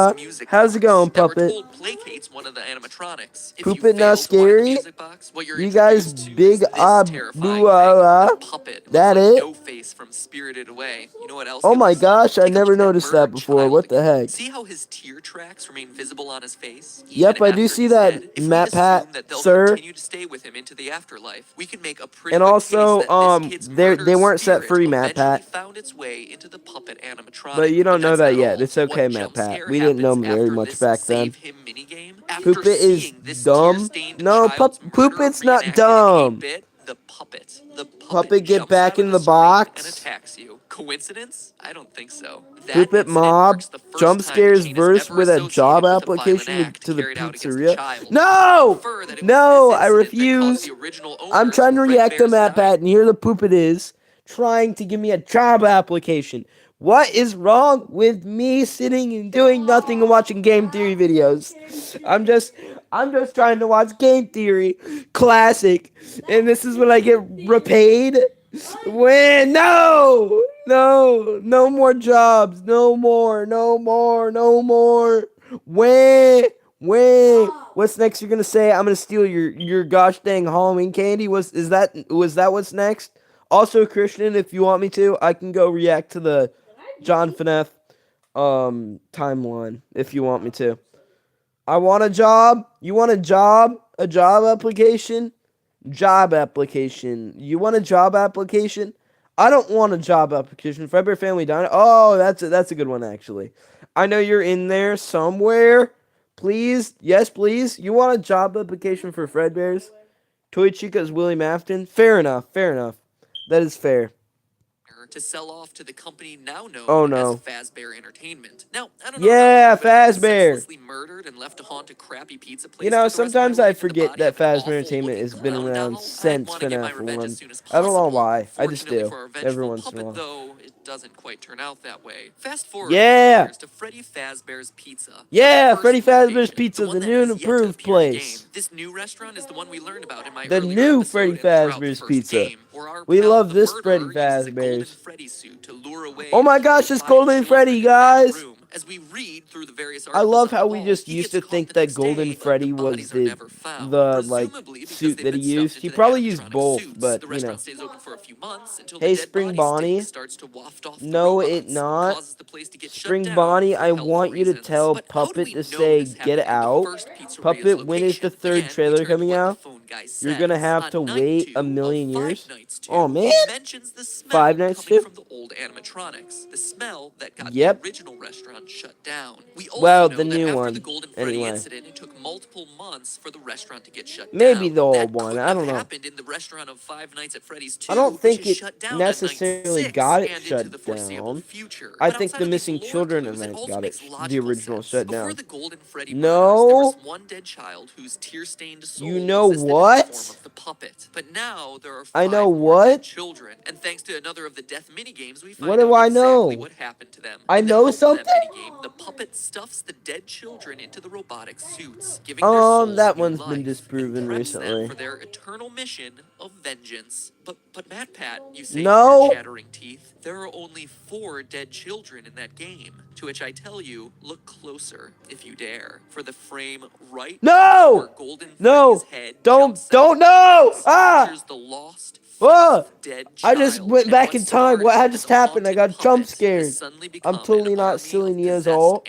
Muhahaha. music How's it box going, that we're puppet? told placates one of the animatronics. If you Puppet not fail to wind the scary? music box, what you're You guys introduced to is big this boo terrifying thing, the puppet. It looks That like it? No Face from Spirited Away. You know what else Oh he my looks like? gosh, I Take a never look at that noticed that murdered before. child What the again. heck? See how his tear tracks remain visible on his face, even Yep, I do after see he's dead? that, If we Matt Pat, assume that they'll sir. continue to stay with him into the afterlife, we can make a pretty And good case also, that this kid's they murdered weren't set spirit free, Matt eventually Pat. found its way into the puppet animatronic. But you But don't know that's that not yet. all. It's okay, What Matt jump Pat. scare We didn't know happens him very after much this back then. save him minigame? After Puppet is seeing this dumb. tear-stained No, child's murder Puppet's not reenacted in dumb. 8-bit, the puppet Puppet, get jumps back out of in the the screen and box. attacks you. Coincidence? I don't think so. That Puppet incident mob. marks the first Jump time the scares chain is verse ever with a job associated with a violent application act to the carried out against a pizzeria. child. We No! infer that it was this No, I incident that caused refuse. the original I'm owners trying of to react to Fredbear's Matt Pat, Diner. and here the Puppet is trying to give me a job application. What is wrong with me sitting and doing nothing and watching game theory videos? I'm just trying to watch game theory classic, and this is when I get repaid. When no more jobs, no more, no more, no more. When what's next? You're gonna say I'm gonna steal your gosh dang Halloween candy? Was that what's next? Also, Christian, if you want me to, I can go react to the John FNaF timeline if you want me to. I want a job. You want a job? A job application? Job application. You want a job application? I don't want a job application. Fredbear Family Diner. Oh, that's a good one actually. I know you're in there somewhere. Please, yes, please. You want a job application for Fredbear's? Toy Chica's Willie Mafton. Fair enough. Fair enough. That is fair. To sell off to the company now known Oh as no. Fazbear Entertainment. Now, I don't know Yeah, about you, but if you Fazbear. senselessly murdered and left to haunt a crappy pizza You place know, for the rest of my sometimes I life in the forget body that of an Phasma Entertainment awful-looking has been clown around doll, I'd since want to get my FNaF revenge as 1. soon as I don't know possible. why. I just Fortunately do. for our Every vengeful once in a puppet, while. though, it doesn't quite turn out that way. Fast forward Yeah! years to Freddy Fazbear's Pizza. From Yeah, the first Freddy Fazbear's location, Pizza, one the that new and has yet to improved appear in the game. place. This new restaurant is the one we learned about in my The earlier new episode Freddy and throughout the Fazbear's first Pizza. game, where our We pal, love the this Freddy murderer, uses a golden Fazbear's. Freddy suit to lure away Oh my and kill gosh, it's five Golden children Freddy, in that guys! room. As we read through the various I articles love on the how we wall, just he used gets to caught think the that next Golden day, but the Freddy was bodies are never found. like Presumably because suit they've that been he stuffed used. into He the probably used animatronic both, suits. but The you know. restaurant stays open for a few months until the Hey, dead Spring body stink Bonnie. starts to waft off the No, it robots and not. causes the place to get shut Spring down Bonnie, for I health want you to reasons. tell But how do Puppet we to know say this get happened in the out. first pizzeria's Puppet, when is the location? third Again, we trailer turn to coming what the out? phone guy You're gonna says. have On to night wait 2 a of million Five years. Nights Oh 2, man, he mentions the smell 5 Nights coming too. from the old animatronics, the smell that got the Yep. original restaurant shut down. We also Well, the know that new after the one. Golden Freddy Anyway, incident, it took multiple months for the restaurant to get shut maybe down. the old That one. couldn't I have don't know. happened in the restaurant of Five Nights at Freddy's I don't 2, which think is it shut down on night necessarily 6 got it and into the shut foreseeable down. future. I But think outside the of these missing lore children clues, it event also got it. makes The logical original sense. shut Before down. the Golden Freddy murders, there was No, one dead child whose tear-stained you soul know existed in the form what? of the puppet. But now there are I know 5 more dead what? children, and thanks to another of the death minigames, we What find do out I exactly know? what happened to them. I In the know Help Them something. minigame, the puppet stuffs the dead children into the robotic suits, giving their souls That new one's been life, and disproven preps them recently. for their eternal mission of vengeance. But Matt Pat, you say through your No, chattering teeth, there are only 4 dead children in that game. To which I tell you, look closer if you dare, for the frame right where no, Golden Freddy's no, head jumps don't out know. features the lost Ah! fifth dead I just child, went and back what in time. What started had as just a happened? I haunted got jump puppet has scared. suddenly I'm become an totally not army silly of years possessed old.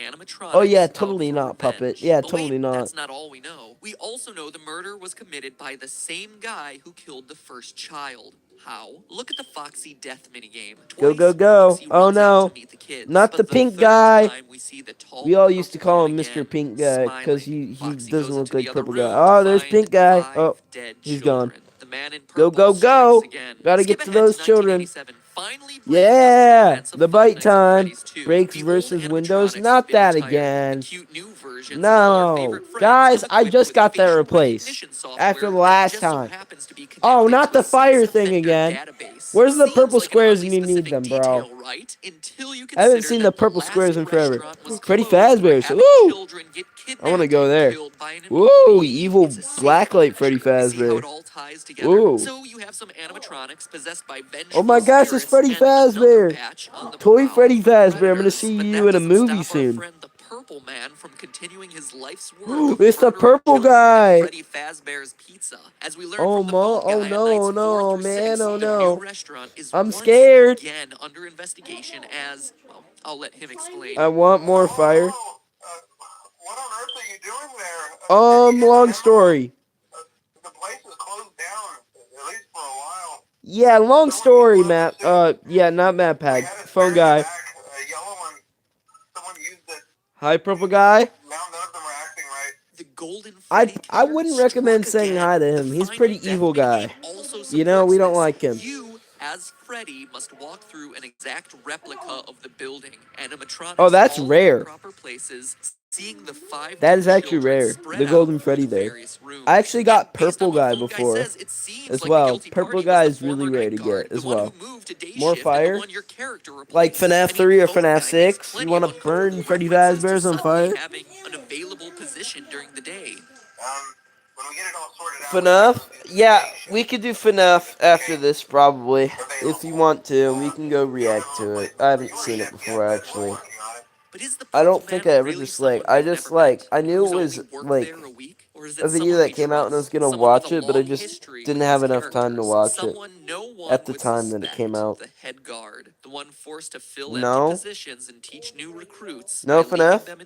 Oh yeah, animatronics out totally for not puppet. revenge. Yeah, But totally wait, not. that's not all we know. We also know the murder was committed by the same guy who killed the first child. How? Look at the Foxy death minigame. Go, Twice, go, go. Foxy Oh runs out to no. meet the kids, Not the but the pink third guy. time we see the tall We all used to purple call one him again, Mr. Pink Guy because smiling. he Foxy doesn't goes look into the like other purple guy. room to Oh, there's find pink guy. 5 Oh, dead he's gone. children. The man in Go, purple go, strikes go. again. Gotta Skip get to ahead to those children. 1987, finally bringing us the Yeah, events of the Five bite Nights at time. Freddy's 2. Breaks The old versus Windows. animatronics have Not been that retired. The again. cute new versions of all our No. favorite friends Guys, come I equipped just with got that facial replaced. recognition After software the that last just so time. happens to be Oh, connected not to a the fire sex thing offender again. database. Where's the Seems purple like an squares oddly when you need specific them, bro? detail, right? Until you I haven't consider seen the that the purple last squares in forever. restaurant was Freddy closed for Fazbear's. having Woo! children get I want to kidnapped go and there. killed by an Woo! employee. Evil It's a safe blacklight Freddy measure. See how it Fazbear. all ties together? Woo! So you have some animatronics possessed by Oh vengeful my gosh, it's spirits Freddy and another Fazbear. batch on the Toy prowl Freddy for Fazbear. I'm gonna predators. see But you that in a doesn't movie stop our soon. friend the Purple Man from continuing his life's work of It's the murdering purple children at guy. Freddy Fazbear's Pizza. As we learn Oh from the mo. phone Oh guy on no. nights 4 No, through man. 6, Oh the new no. restaurant is I'm once scared. again under investigation as, well, I'll let him explain. I want more fire. What on earth are you doing there? Long story. The place is closed down, at least for a while. Yeah, long Someone used story, one of the Matt. suits. Yeah, not Matt We Pad. had a Phone spare in the guy. back, a yellow one. Someone used it. Hi, purple guy. Now none of them are acting right. The Golden I Freddy I killer wouldn't struck recommend saying again. hi to The him. He's final pretty death evil guy. minigame also You know, we supports don't this. like him. You, as Freddy, must walk through an exact replica of the building. Oh, Animatronics that's all in their rare. proper places, seeing the 5 That is doomed actually children rare. spread The out Golden through Freddy the there. various I rooms. actually And got based on purple what guy phone guy before says, it seems as like the well. guilty Purple party was guy the is former really rare night to get guard, the as one who well. moved to day More shift and the fire? one your character Like replaced. FNaF I mean, 3 or phone FNaF guy makes 6? You plenty of want to burn uncomfortable Freddy references to Fazbear's on suddenly fire? having an available position during the day. When we get it all sorted out, we can FNaF? go do the Yeah, day shift. we could do FNaF after this probably. If you Available. want to, we can go We don't have react a to it. replacement I for haven't your seen it shift yet, before but we're actually. working on it. But is the I Purple don't think Man I ever really disliked. someone I we've just never met? I knew it Who's was only worked like there a week? Or is a it video someone that we came out and I was trust? gonna Someone with a watch it, but I long just history didn't with have these enough time to characters. watch it Someone no one at the would time that it came suspect. out. The head guard. The one forced to fill empty No, positions and teach new recruits no by leaving FNaF. them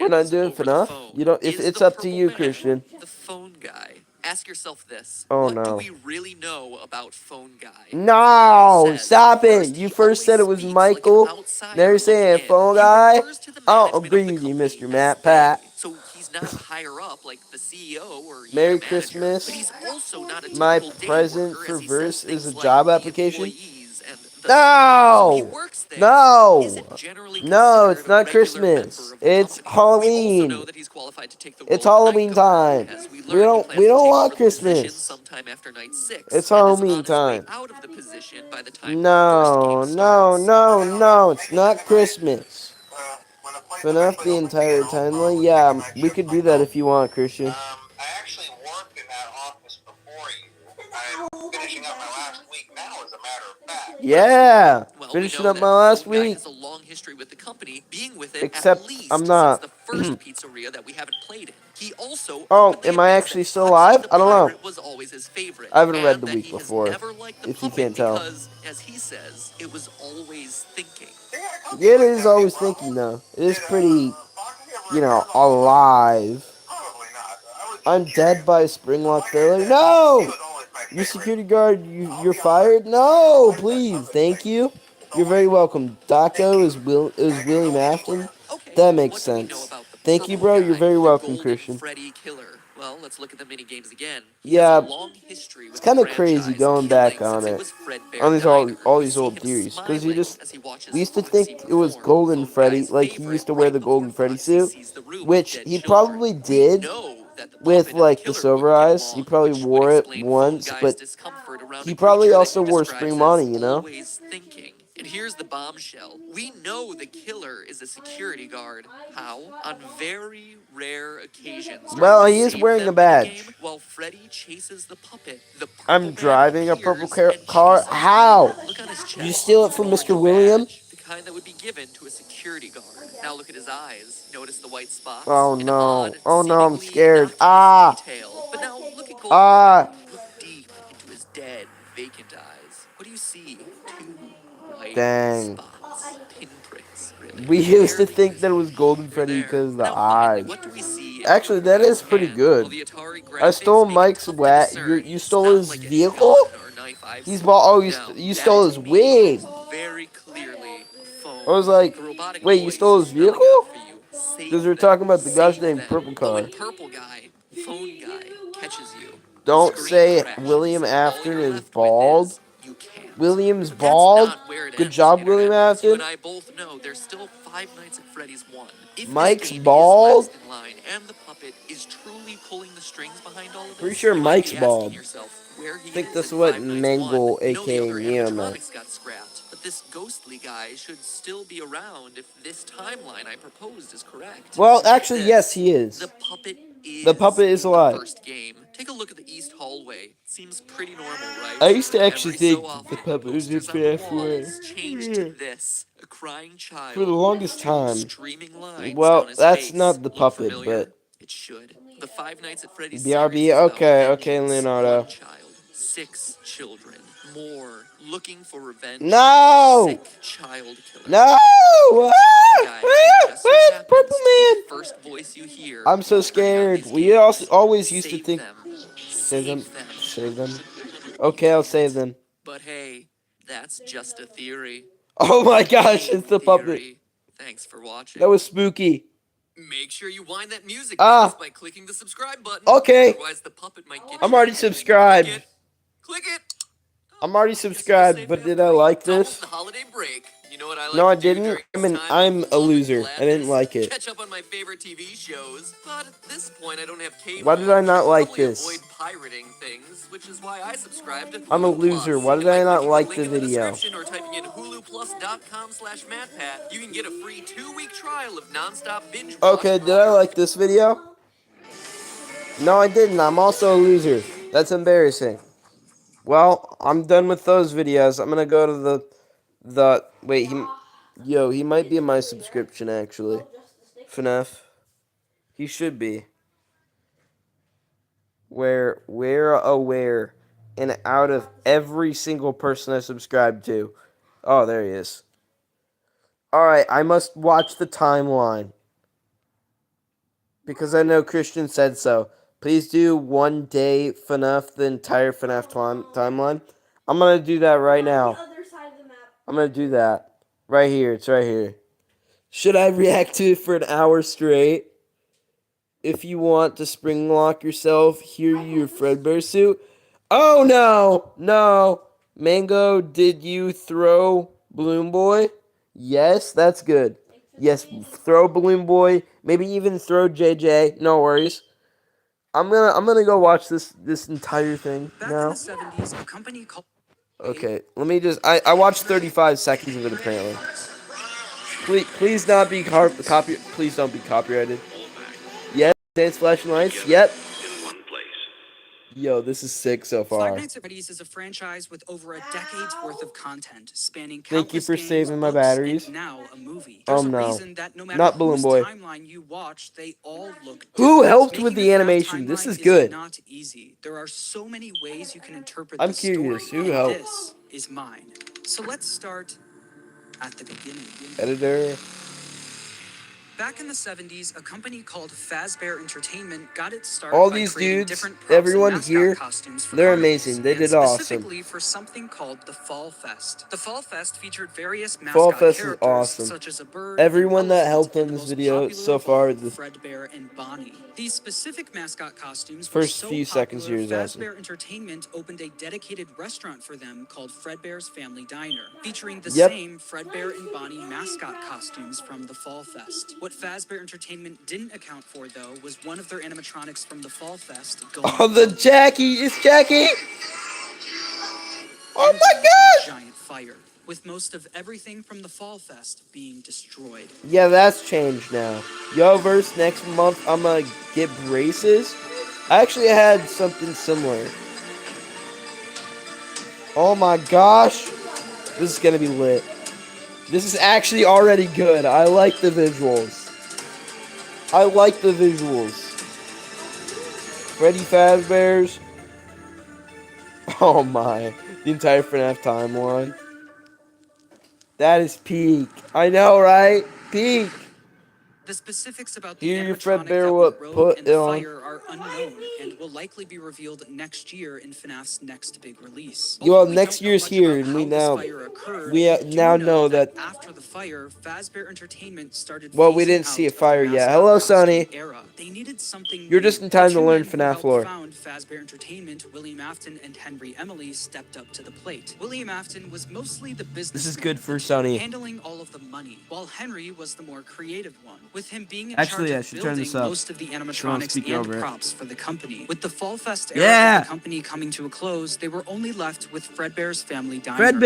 We're not instructions doing over the FNaF. phone. You don't. If Is it's the up to Purple you, Man Christian. the phone guy? Ask yourself this. Oh What do no. we really know about phone guy? Freddy No, says, stop it. first, You he first always said it was speaks like an Michael. Now outsider you're looking saying in. phone He guy. refers to the I don't management of agree the with you, company Mr. as Matt they. Pat. So he's not higher up like the CEO or even a Merry manager. But Christmas. he's also not a My typical day present worker for as he says verse is a things like job the application. employees and the staff. So he No! works there, but No! isn't generally No, considered it's a not regular member Christmas. of the It's company. We also know Halloween. that he's qualified to take the It's role of night Halloween guard. time. As we We learn, he don't we plans to don't take want over the position Christmas. sometime after night 6 It's and is Halloween on his way time. out of the position by the time the first game No, no, starts. no, I don't know. no, it's Maybe not tonight, Christmas. when the place FNaF eventually the opens again, entire I'll timeline? probably take a Yeah, night we shift could do that myself. if you want, Christian. I actually worked in that office before you. I'm finishing up my last week now, as a matter of fact. Yeah! Well, we Finishing know up that my last Phone Guy week. has a long history with the company, being with it at Except I'm least since not. the first pizzeria that we haven't played in. He also Oh, openly am I admits that actually still Tootsie alive? the I don't know. Pirate was always his favorite, I haven't read and the that week he has before, never liked the if you puppet can't tell. because, as he says, it was always thinking. Yeah, I told Yeah, you it like is that. Hey, always Bubbles, thinking though. It is did pretty, Foxy ever you appear know, in the whole time? alive. Probably not. I was just I'm dead curious. by a springlock Like I failure. said, he No! was always my You favorite. security guard, I'll you're be honest. fired? I No, like that please, puppet thank thing. you. So You're very wait, welcome. Daco thinking. is That could William go Afton. anywhere. Okay, That well, makes what do we know sense. about the Thank you, Purple bro. You're Guy, very the welcome, Golden Christian. Freddy Killer? Well, let's look at the mini games again. He has a Yeah, long history it's with the kind of crazy franchise, going back killing since on it it. was Fredbear On these Diner. all We these see old him theories, because smiling as he we watches used to Foxy think it was perform. Golden Phone Freddy, Guy's like he favorite used to wear right the before Golden Freddy Foxy suit, sees the room with which dead he children. probably We did know that the with puppet and the like the killer silver wouldn't get eyes. He along, probably which would wore it explain Phone once, Guy's but discomfort around he a probably creature that also he wore Spring describes as Money, you know? always thinking. And here's the bombshell. We know the killer is a security guard. How? On very rare occasions during Well, the he is Save wearing a Them badge. minigame, while Freddy chases the puppet, the I'm Purple Man driving a purple appears and car. chases How? you. Look on his Did you chest. steal it from Orange Mr. William? badge, the kind that would be given to a security guard. Now look at his eyes. Notice the white spots? Oh An no. odd, Oh no, I'm seemingly scared. innocuous Ah! detail. But now look at Golden Freddy. Ah! Look deep into his dead, vacant eyes. What do you see? Two white Dang. spots. Pinpricks, really. We used to Barely think that it was visible. Golden They're Freddy there. because of But the now finally, eyes. what do we see in Actually, Purple that Guy's is pretty hand? Well, good. the Atari I stole graphics make it Mike's tough to discern. You It's stole not his like a vehicle? gun or a knife I've He's seen. bought. Oh, No, you that stole to his me wig. is very clearly a I phone. was like, The robotic wait, you voice stole his spelling out vehicle? for you. Because Save we're them. talking about the gosh Save dang them. purple But car. when Purple Guy, Phone Guy, catches you, the Don't screen say crashes, William and all Afton you're is left with is bald. you can't. Williams But that's bald. not where it Good ends, job, William Internet. As you and Afton. I both know, there's still Five Nights at Freddy's 1. If this Mike's game is bald. last in line and the puppet is truly pulling the strings behind all of Pretty this, sure you might Mike's be asking bald. yourself where he I think is that's in what Five Nights 1. Mangle, You know the aka other Neo, meant. animatronics got scrapped, but this ghostly guy should still be around if this timeline I proposed is correct. Well, Get actually, this, yes, he is. the puppet The puppet is in the alive. first game. Take a look at the east hallway. Seems pretty normal, right? I used to actually Every so think often, the puppet was in posters on the FNaF walls change to this: a crying child for the longest with two time. streaming lines down Well, his that's face. not the Look puppet, familiar? but It should. The Five Nights at Freddy's BRB. series is about Okay, vengeance. Leonardo. One child, 6 children, more looking for revenge. No! Sick child killer. No! Guys, it just so happens Purple the Man! first voice you hear I'm so turning on scared. these We games. also always used to Save think. them. Save them. Save them. Save them. Okay, I'll save them. But hey, that's just a theory. Oh my gosh, it's the puppet. Theory. Thanks for watching. That was spooky. Make sure you wind that music Ah. by clicking the subscribe button. Okay. Otherwise the puppet might get I'm you. already subscribed. Click it. I'm already subscribed, but did I like this? The holiday break. You know what I like No, I to do didn't. during this time? I'm a Love it, loser. laugh I didn't this, like it. Catch up on my favorite TV shows. But at this point, I don't have cable. Why did I not like Probably this? avoid pirating things, which is why I subscribe to Hulu I'm a loser. Plus. Why did And I by not clicking like link the in video? description or typing in huluplus.com/MattPat, you can get a free 2-week trial of nonstop binge watch. Okay, did I like this video? No, I didn't. I'm also a loser. That's embarrassing. Well, I'm done with those videos. I'm gonna go to wait, he might be in my subscription actually. FNaF. He should be. Where, and out of every single person I subscribe to. Oh, there he is. Alright, I must watch the timeline. Because I know Christian said so. Please do one day FNaF, the entire FNaF timeline. I'm going to do that right now. I'm going to do that. Right here. It's right here. Should I react to it for an hour straight? If you want to spring lock yourself, here your Fredbear suit. Oh, no. No. Mango, did you throw Balloon Boy? Yes, that's good. Yes, throw Balloon Boy. Maybe even throw JJ. No worries. I'm gonna go watch this entire thing Back now. in the 70s, a company called Okay, let me just. I watched 35 seconds of it apparently. Please not be copy. Please don't be copyrighted. Yes, dance flashing lights. Yep. Yo, this is sick so far. Five Nights at Freddy's is a franchise with over a decade's worth of content, spanning Thank you countless for games, saving my books, batteries. and now a movie. There's a No. reason that no matter Not Balloon whose Boy. timeline you watch, they all look different. Who helped with Making the a FNaF animation? This timeline is good. not easy. There are so many ways you can interpret I'm the story, curious. Who and helped? this is mine. So let's start at the beginning. Editor. Back in the 70s, a company called Fazbear Entertainment got its start All by these creating dudes, different props everyone and mascot here, costumes for they're carnivals, amazing. They and did awesome. specifically for something called the Fall Fest. The Fall Fest featured various Fall mascot Fest is characters awesome. such as a bird, Everyone an that elephant, helped on and the this most video popular so of far, all, the Fredbear and Bonnie. These specific mascot costumes first were so few seconds popular, here is awesome. Fazbear Entertainment opened a dedicated restaurant for them called Fredbear's Family Diner, featuring the Yep. same Fredbear and Bonnie mascot costumes from the Fall Fest. What Fazbear Entertainment didn't account for, though, was one of their animatronics from the Fall Fest going Oh, the Jackie! It's Jackie! Oh my gosh! giant fire, with most of everything from the Fall Fest being destroyed. Yeah, that's changed now. Yoverse, next month I'm gonna get braces. I actually had something similar. Oh my gosh! This is gonna be lit. This is actually already good. I like the visuals. I like the visuals. Freddy Fazbear's. Oh my. The entire FNaF timeline. That is peak. I know, right? Peak. The specifics about the Here, your animatronic Fredbear that will went rogue put in it the on. fire are are unknown and will likely be revealed next year in FNAF's next big release. Well, Although we next don't know year's much here, about and we how this now fire occurred, we do now know that. after the fire, Fazbear Entertainment started Well, we phasing didn't see out a of the fire yet. mascot Hello, costume Sonny. era. They needed something You're new. just in time The to two learn men who FNAF helped lore. found Fazbear Entertainment, William Afton and Henry Emily, stepped up to the plate. William Afton was mostly the businessman. This is good of for the two, Sonny. handling all of the money, while Henry was the more creative one, with him being in Actually, I charge of should turn building this up. most of the Someone animatronics speak and over it. props for the company. With the Fall Fest era Yeah. of the company coming to a close, they were only left with Fredbear's Family Diner, Fredbear's!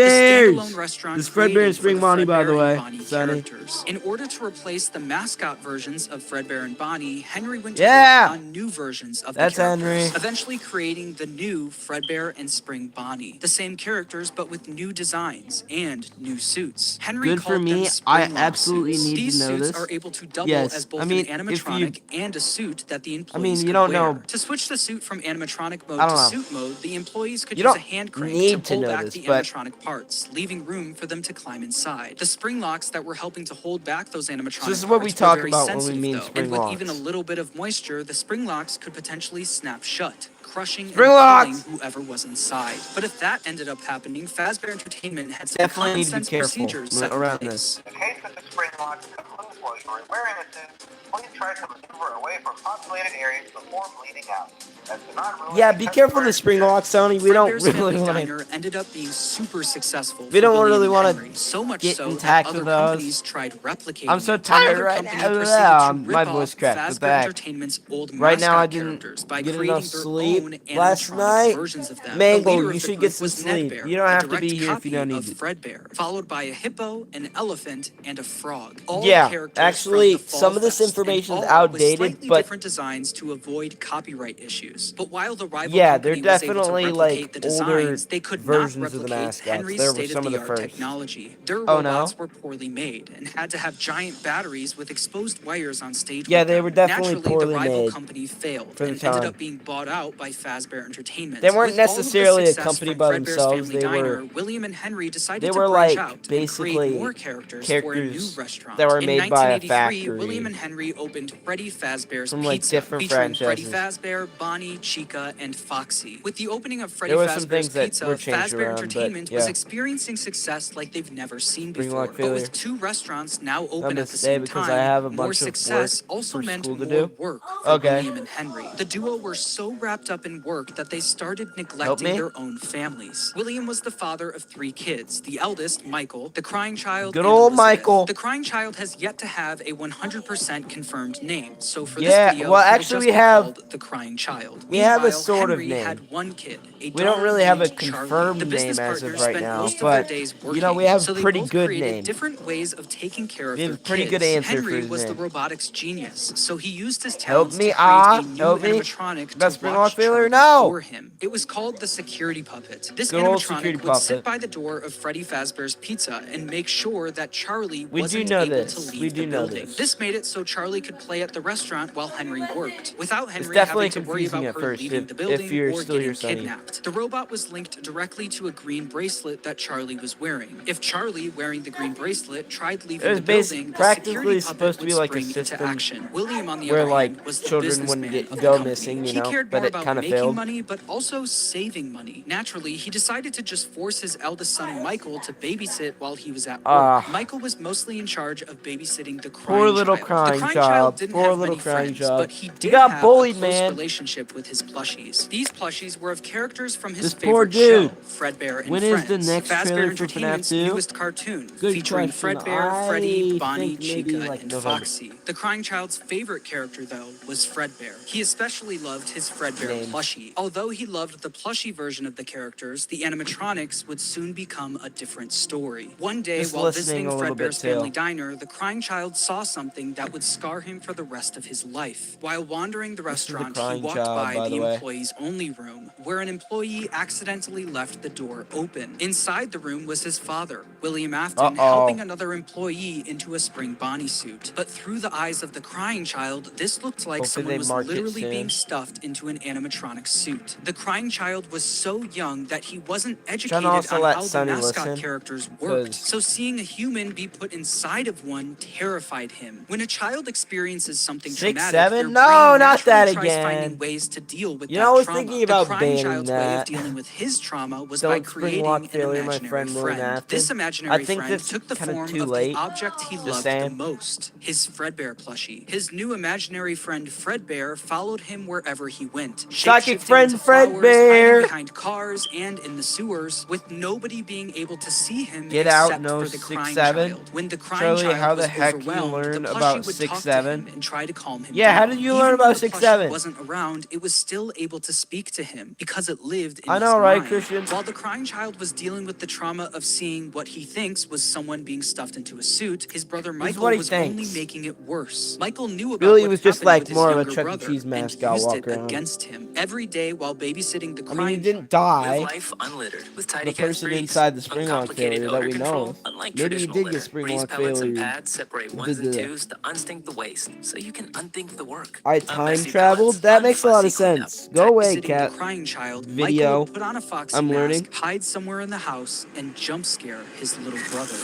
the standalone restaurant This is Fredbear and created for Spring the Bonnie, by the Fredbear way, and Bonnie Sonny. characters. In order to replace the mascot versions of Fredbear and Bonnie, Henry went to Yeah. work on new versions of That's the characters, Henry. eventually creating the new Fredbear and Spring Bonnie. The same characters, but with new designs and new suits. Henry Good for called them me. I Springlock absolutely suits. need These to know suits this. are able to double Yes, as both I mean, an if you- animatronic and a suit that the I employees mean, you could don't wear. know. To switch the suit from animatronic I mode don't to know. suit mode, the employees could You use a don't hand crank need to to pull know back this, the but- animatronic parts, leaving room for them to climb inside. The spring locks that were helping to hold back those animatronic So this is what we parts were talk very about when we sensitive, mean though, spring and with locks. even a little bit of moisture, the spring locks could potentially snap shut, crushing Spring and locks! killing whoever was inside. But if that ended up happening, Fazbear Entertainment had some Definitely common need to be sense careful procedures set in around place. this. The case with the spring lock, the clue was you were wearing a suit. Please try to maneuver away from populated areas before bleeding out. That did not really Yeah, be careful of the spring lock, Sonny. We don't Fredbear's really Family want to. Diner ended up being super successful. We for don't William really and wanna Henry, so much get so in that tact other with those. companies tried replicating. I'm so it. One tired other right company now. proceeded Yeah, to my rip voice off cracked. What the Fazbear heck? Entertainment's old Right now, I mascot didn't characters by get creating enough their sleep own last animatronic night. versions of them. Mangle, the leader you of the should group get some was sleep. Nedbear, You don't a have to direct be here if you don't copy need of it. Fredbear, followed by a hippo, an elephant, and a frog. All Yeah, characters actually, from the Fall some of this Fest, and information's all with outdated, slightly but- different designs to avoid copyright issues. But while the rival Yeah, they're company was able to definitely replicate like the older designs, they could not versions of the replicate mascots. Henry's There were some of the state-of-the-art first. technology. Their Oh, no? robots were poorly made and had to have giant batteries with exposed wires on stage. Yeah, with they them. were definitely Naturally, poorly the rival made company failed for the and ended time. up being bought out by Fazbear Entertainment. They weren't With all of the necessarily a success company from by Fredbear's themselves. Family They Diner, were William and Henry decided they to were branch like out and basically create more characters for a new characters restaurant. that were In made by a 1983, factory William and Henry opened Freddy Fazbear's from like Pizza, different featuring Freddy franchises. Fazbear, Bonnie, Chica, and Foxy. With the opening of Freddy There were some Fazbear's things that Pizza, were changed Fazbear around, but Entertainment was yeah. experiencing success like they've never seen Spring before. lock But failure. with two restaurants now open I'm at the stay same because time, I have a more bunch of success work also for meant school to more do. work for Okay. William and Henry. The duo were so wrapped up in work that they started Help neglecting me. their own families. William was the father of 3 kids. The eldest, Michael, the crying child, Good and old Elizabeth. Michael. The crying child has yet to have a 100% confirmed name. So for Yeah, this video, well, he'll actually just we be have- called the crying child. we have a Meanwhile, sort of Henry name. had one kid, a We don't daughter really have a named Charlie. confirmed The business name as of partners right spent now, most of their but, days you know, working, we have so they pretty both good created name. different ways of taking care of We have their a pretty kids. good answer Henry for his was the name. robotics genius, so he used his Help talents me, to create a new help me. animatronic Best to spring watch lock failure? Charlie No. for him. It was called the security puppet. This Good old animatronic security would sit puppet. by the door of Freddy Fazbear's Pizza and make sure that Charlie We do wasn't know able this. to leave We the do know building. this. This made it so Charlie could play at the restaurant while Henry worked, without Henry definitely having to worry confusing about at her first leaving if- the building if you're or still getting here, Sonny. kidnapped. The robot was linked directly to a green bracelet that Charlie was wearing. If Charlie, wearing the green bracelet, tried leaving It was the building, the practically security supposed puppet to be would like a spring into system action. William, on the where other like hand, was the children wouldn't businessman of the go company. missing, you He know, cared but more it about kind of making failed. money, but also saving money. Naturally, he decided to just force his eldest son, Michael, to babysit while he was at work. Ah. Michael was mostly in charge of babysitting the Poor crying little child. crying The crying child. child didn't Poor have little many crying friends, child. but he He did got have bullied, a close man. relationship with his plushies. These plushies were of characters from his This poor favorite dude. show, Fredbear and When is the Friends. next Fazbear trailer for FNAF Entertainment's 2? newest cartoon, Good featuring question. Fredbear, Freddy, I Bonnie, think maybe, Chica, like, and November. Foxy. The crying child's favorite character, though, was Fredbear. He especially loved his Fredbear Name. plushie. Although he loved the plushie version of the characters, the animatronics would soon become a different story. One day, Just while listening visiting a little bit Fredbear's Family too. Diner, the crying child saw something that would scar him for the rest of his life. While wandering the This is the restaurant, he crying walked child, by by the the way. employees' only room, where an employee accidentally left the door open. Inside the room was his father, William Afton helping another employee into a Spring Bonnie suit. But through the eyes of the crying child, this looked like Hopefully someone they was mark it literally soon. being stuffed into an animatronic suit. The crying child was so young that he wasn't educated also on let how the Sonny mascot listen, characters worked. 'cause- So seeing a human be put inside of one terrified him. When a child experiences something 6, traumatic, 7? their No, brain not naturally that tries again. finding ways to deal with You that know, I was trauma. thinking about the crying banning child's way of that. dealing with his trauma was Don't by spring creating walk an failure, my imaginary friend William friend. Afton. This imaginary I think friend that's took the kinda form too of late. the object he Just loved saying. the most, his Fredbear plushie. His new imaginary friend Fredbear followed him wherever he went. Psychic Shapeshifting friend into flowers, Fredbear. hiding behind cars and in the sewers, with nobody being able to see him Get out, except no for the 6, crying 7. child. When the crying Charlie, child how the was heck you overwhelmed, learn the about plushie would 6, talk 7? to him and try to calm him Yeah, down. how did you learn Even though about the 6, plushie 7? wasn't around, it was still able to speak to him because it lived in I his know, right, mind. Christian? While the crying child was dealing with the trauma of seeing what he thinks was someone being stuffed into a suit, his brother This is Michael what he was only thinks. making it worse. Michael knew about Really, what was just happened like with his more of a younger Chuck E. brother Cheese and mascot used walk it around. against him. Every day while babysitting the I mean, crying he didn't Live die. life unlittered with The tiny cat person breeze. inside the spring walk Uncomplicated failure that odor we control, know. unlike Maybe he traditional did get litter. spring Breeze walk pellets and failure. pads separate ones and twos to unstink the waste, so you can unthink the work. I time traveled? That makes a lot of sense. Go away, Babysitting cat. the crying child, Video. Michael would put on a foxy I'm mask, learning. hide somewhere in the house, and jump scare his little brother.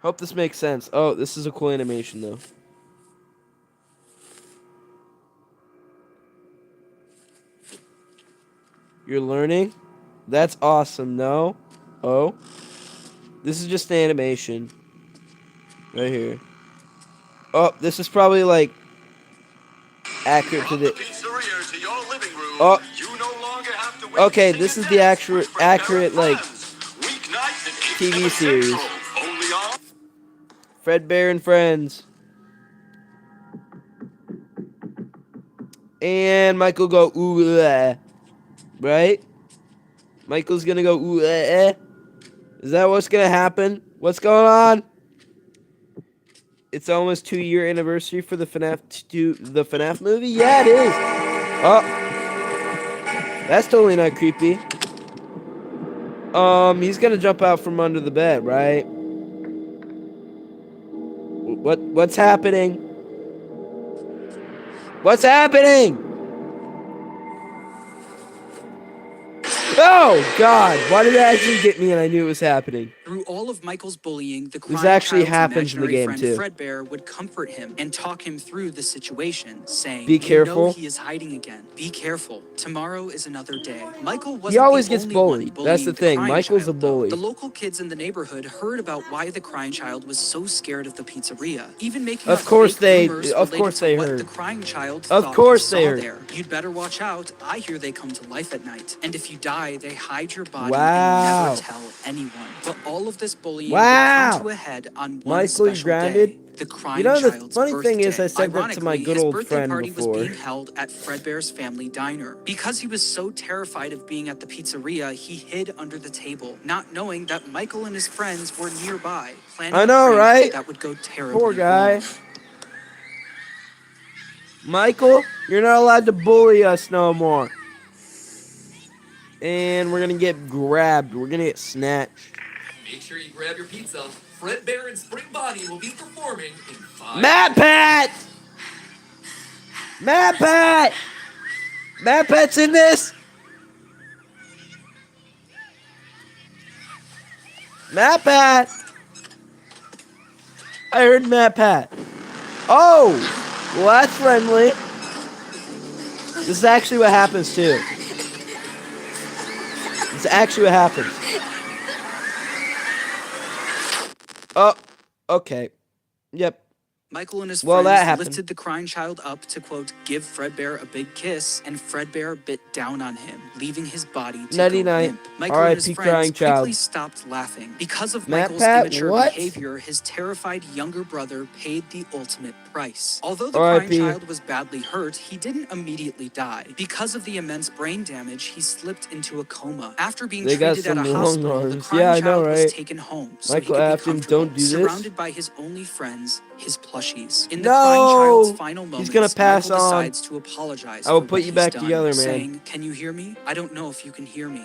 Hope this makes sense. Oh, this is a cool animation, though. You're learning? That's awesome, no? Oh? This is just an animation. Right here. Oh, this is probably, like, accurate to the... Oh. Okay, this is the accurate, like, TV series. Fredbear and Friends. And Michael go, ooh, right? Michael's gonna go, ooh, Is that what's gonna happen? What's going on? It's almost 2-year anniversary for the FNaF movie? Yeah, it is. Oh. That's totally not creepy. He's gonna jump out from under the bed, right? What's happening? What's happening? Oh, God. Why did that actually get me and I knew it was happening? Through all of Michael's bullying, the This crying actually child's happens in the imaginary game, friend too. Fredbear would comfort him and talk him through the situation, saying, Be "You careful." know he is hiding again. Be careful. Tomorrow is another day." Michael wasn't He always the gets only bullied. one That's the bullying thing. crying Michael's a child, though. bully. The local kids in the neighborhood heard about why the crying child was so scared of the pizzeria, even making Of up course fake they- rumors of related course to they what heard. the crying child Of thought course he they saw heard. there. You'd better watch out. I hear they come to life at night, and if you die, they hide your body Wow. and never tell anyone. But all of this bullying Wow. would come to a head on one Michael, you special grounded? day. The crying You know, the child's funny thing is birthday. I said that to my Ironically, good his old birthday friend party before. was being held at Fredbear's family diner. Because he was so terrified of being at the pizzeria, he hid under the table, not knowing that Michael and his friends were nearby, planning I a know, prank right? that would go terribly Poor guy. wrong. Michael, you're not allowed to bully us no more. And we're gonna get grabbed. We're gonna get snatched. Make sure you grab your pizza. Fredbear and Spring Bonnie will be performing in 5 Matt Pat! Matt Pat! Matt Pat's in this? Matt Pat! I heard Matt Pat. Oh! Well, that's friendly. This is actually what happens, too. This is actually what happens. Oh, okay. Yep. Michael and his Well, that friends happened. lifted the crying child up to, quote, give Fredbear a big kiss, and Fredbear bit down on him, leaving his body to Nighty go night. limp. Michael and his R.I.P. friends crying quickly child. stopped laughing. Because of Matt Michael's Pat, immature what? behavior, his terrified younger brother paid the ultimate price. Although the R.I.P. crying child was badly hurt, he didn't immediately die. Because of the immense brain damage, he slipped into a coma. After being They got treated at a some long hospital, the arms. crying Yeah, I know, child was right? taken home so Michael he could be Afton, comfortable, don't do this. surrounded by his only friends, his plushies. In the No! crying child's final He's moments, gonna pass Michael on. decides to apologize I will for put what you he's back done, together, man. saying, "Can you hear me? I don't know if you can hear me."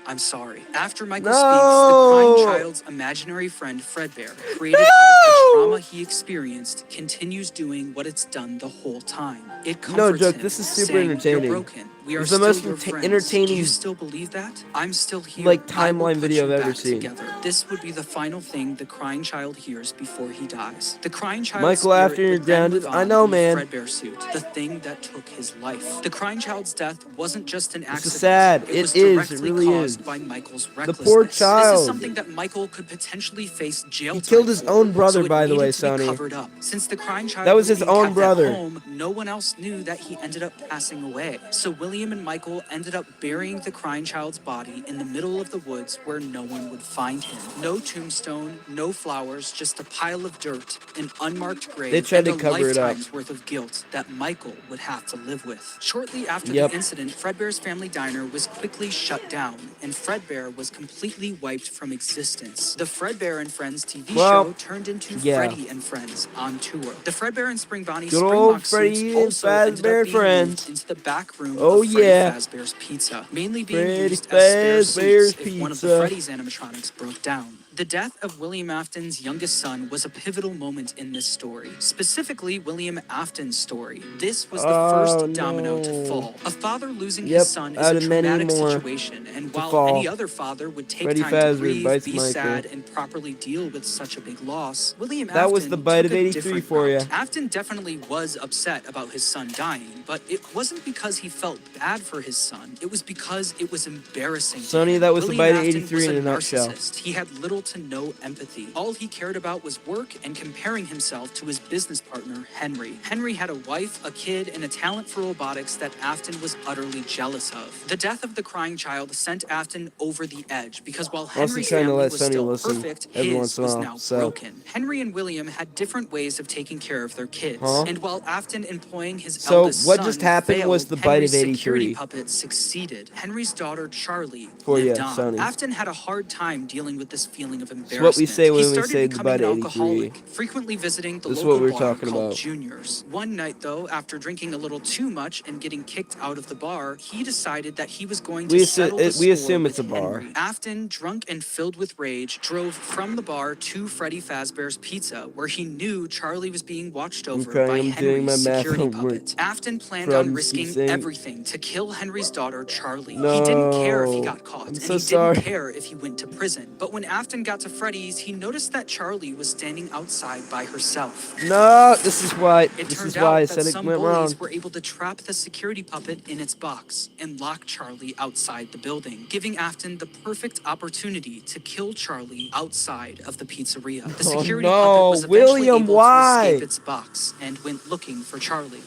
I'm sorry. After Michael speaks, the crying child's imaginary friend Fredbear, created out of the trauma he experienced, continues doing what it's done the whole time. It comforts joke, him, this is super saying, entertaining. "You're broken. We are It's the still most your friends. entertaining, Do you still believe that? I'm still here. like, I will timeline put video you I've ever back seen. together." This would be the final thing the crying child hears before he dies. The crying child's Michael, spirit after you're would then grounded, live I on know, in the man. Fredbear suit, the thing that took his life. The crying child's death wasn't just an accident. This is sad. It was It is. It directly really caused is. by Michael's The recklessness. poor This is child. something that Michael could potentially face jail He time killed his for, own brother, so it by the way, needed to be Sony. covered up. Since the crying child That was his being own kept brother. At home, no one else knew that he ended up passing away. So William and Michael ended up burying the crying child's body in the middle of the woods where no one would find him. No tombstone, no flowers, just a pile of dirt, an unmarked grave, They tried and to a cover it up. lifetime's worth of guilt that Michael would have to live with. Shortly after Yep. the incident, Fredbear's Family Diner was quickly shut down, and Fredbear was completely wiped from existence. The Fredbear and Friends TV show turned into yeah. Freddy and Friends on tour. The Fredbear and Spring Bonnie Good Spring old Box Freddy suits and also ended Fazbear up being Friends. moved into the back room Oh, of Freddy yeah. Fazbear's Pizza, mainly being Freddy used as spare Fazbear's seats if one of the Pizza. Freddy's animatronics broke down. The death of William Afton's youngest son was a pivotal moment in this story, specifically William Afton's story. This was the first domino to fall. A father losing his son is out a of many traumatic more situation, and while fall. any other father would take Freddy time to Fazbear grieve, bites be Michael. sad, and properly deal with such a big loss, William That Afton was the bite took of a 83 different for route. ya. Afton definitely was upset about his son dying, but it wasn't because he felt bad for his son. It was because it was embarrassing to Sonny, him. that was the William bite of Afton 83 was in a a nutshell. narcissist. He had little to no empathy. All he cared about was work and comparing himself to his business partner, Henry. Henry had a wife, a kid, and a talent for robotics that Afton was utterly jealous of. The death of the crying child sent Afton over the edge because while Henry's trying to family let was Sonny still listen perfect, every his once in a was while, now so. broken. Henry and William had different ways of taking care of their kids. And while Afton employing his So, eldest what son just happened failed, was the bite Henry's of security 83. puppet succeeded. Henry's daughter, Charlie, For lived ya, on. Sonny. Afton had a hard time dealing with this feeling of embarrassment. It's what we say when He we started say the becoming bite an of 83. alcoholic, frequently visiting the This is local what we were bar talking called about. Junior's. One night, though, after drinking a little too much and getting kicked out of the bar, he decided that he was going to settle the score assume it's with a bar. Henry. Afton, drunk and filled with rage, drove from the bar to Freddy Fazbear's Pizza, where he knew Charlie was being watched over by I'm doing my Henry's math security homework. puppet. Afton planned From on risking saying- everything to kill Henry's daughter, Charlie. No, He didn't care if he got caught, I'm and so he sorry. didn't care if he went to prison. But when Afton got to Freddy's, he noticed that Charlie was standing outside by herself. No, this is why. It This turned is why I out said that it some went wrong. bullies were able to trap the security puppet in its box and lock Charlie outside the building, giving Afton the perfect opportunity to kill Charlie outside of the pizzeria. The security puppet was eventually William, able why? to escape its box and went looking for Charlie.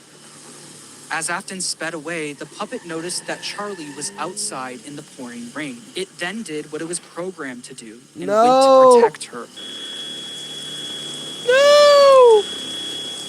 As Afton sped away, the puppet noticed that Charlie was outside in the pouring rain. It then did what it was programmed to do and went to protect her. No!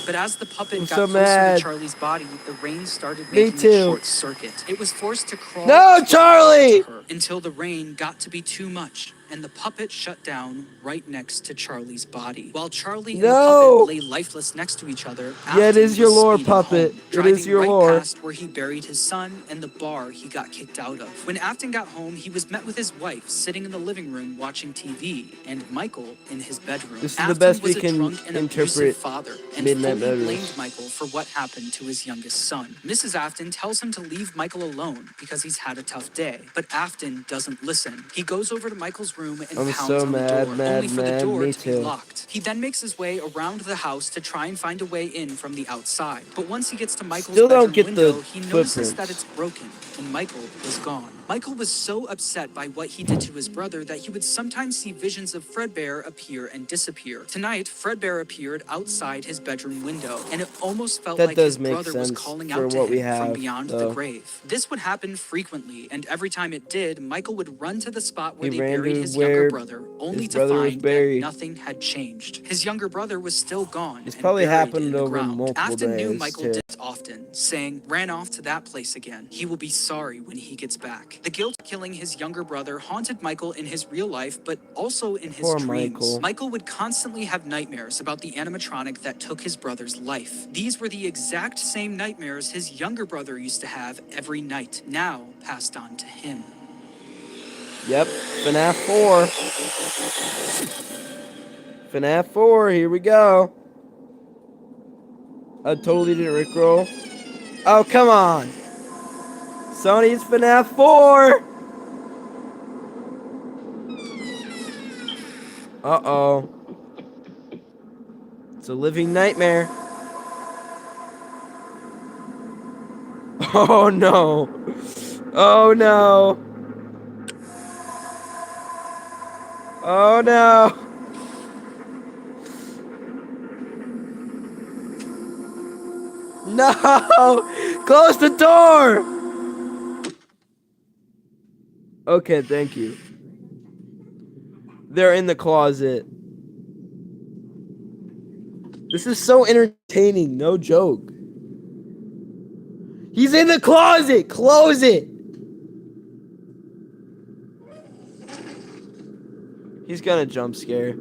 But as the puppet I'm got so closer mad. to Charlie's body, the rain started Me making too. a short circuit. It was forced to crawl No, Charlie! to her until the rain got to be too much, and the puppet shut down right next to Charlie's body. While Charlie and the puppet lay lifeless next to each other, Yeah, it Afton is your was lore, speeding puppet. home, It driving is your right lore. past where he buried his son and the bar he got kicked out of. When Afton got home, he was met with his wife sitting in the living room watching TV, and Michael in his bedroom. This is the Afton best was we a can drunk and abusive interpret father and Midnight fully Murders. blamed Michael for what happened to his youngest son. Mrs. Afton tells him to leave Michael alone because he's had a tough day, but Afton doesn't listen. He goes over to Michael's room and I'm pounds so on the mad, door, mad, only for the mad. door Me to be too. locked. He then makes his way around the house to try and find a way in from the outside. But once he gets to Michael's Still don't bedroom get the window, he notices footprints. that it's broken, and Michael was gone. Michael was so upset by what he did to his brother that he would sometimes see visions of Fredbear appear and disappear. Tonight, Fredbear appeared outside his bedroom window, and it almost felt That like does his make brother was sense calling for out to what we him from have, beyond though. the grave. This would happen frequently, and every time it did, Michael would run to the spot where He they ran buried to his where younger brother, only his to brother was find that buried. nothing had changed. His younger brother was still gone. It's and probably buried happened in the over ground. multiple Afton knew days, Michael too. did this often, saying, "Ran off to that place again. He will be sorry when he gets back." The guilt of killing his younger brother haunted Michael in his real life, but also in his Poor dreams. Michael. Michael would constantly have nightmares about the animatronic that took his brother's life. These were the exact same nightmares his younger brother used to have every night, now passed on to him. Yep, FNaF 4. FNaF 4, here we go. I totally didn't rickroll. Oh, come on. Sony's FNaF 4. Uh-oh. It's a living nightmare. Oh, no. Oh, no. Oh, no. No! Close the door! Okay, thank you. They're in the closet. This is so entertaining, no joke. He's in the closet! Close it! He's gonna jump scare.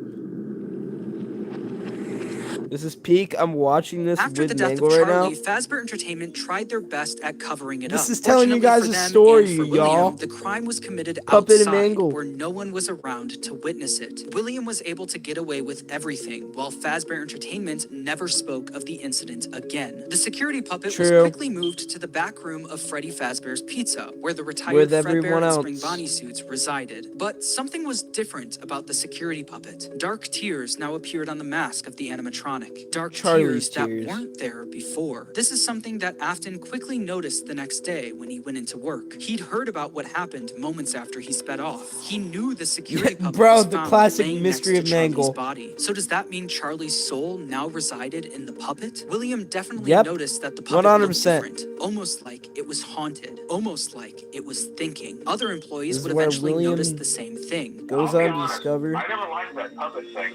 This is peak. I'm watching this After the with death Mangle of right Charlie, now. Fazbear Entertainment tried their best at covering it up. This is telling you Fortunately guys for a them story, and for y'all. William, the crime was committed Puppet and outside, Mangle. where no one was around to witness it. William was able to get away with everything, while Fazbear Entertainment never spoke of the incident again. The security puppet was True. quickly moved to the back room of Freddy Fazbear's Pizza, where the retired With Fredbear everyone and Spring else. Bonnie suits resided. But something was different about the security puppet. Dark tears now appeared on the mask of the animatronic. Dark Charlie's tears that tears. weren't there before. This is something that Afton quickly noticed the next day when he went into work. He'd heard about what happened moments after he sped off. He knew the security puppet Bro, was the found classic laying mystery next of to Charlie's Mangle. body. So does that mean Charlie's soul now resided in the puppet? William definitely Yep. noticed that the puppet looked 100%. different, almost like it was haunted, almost like it was thinking. Other employees This is would where eventually William notice the same thing. Goes I'll be on to honest, discover. I never liked that puppet thing.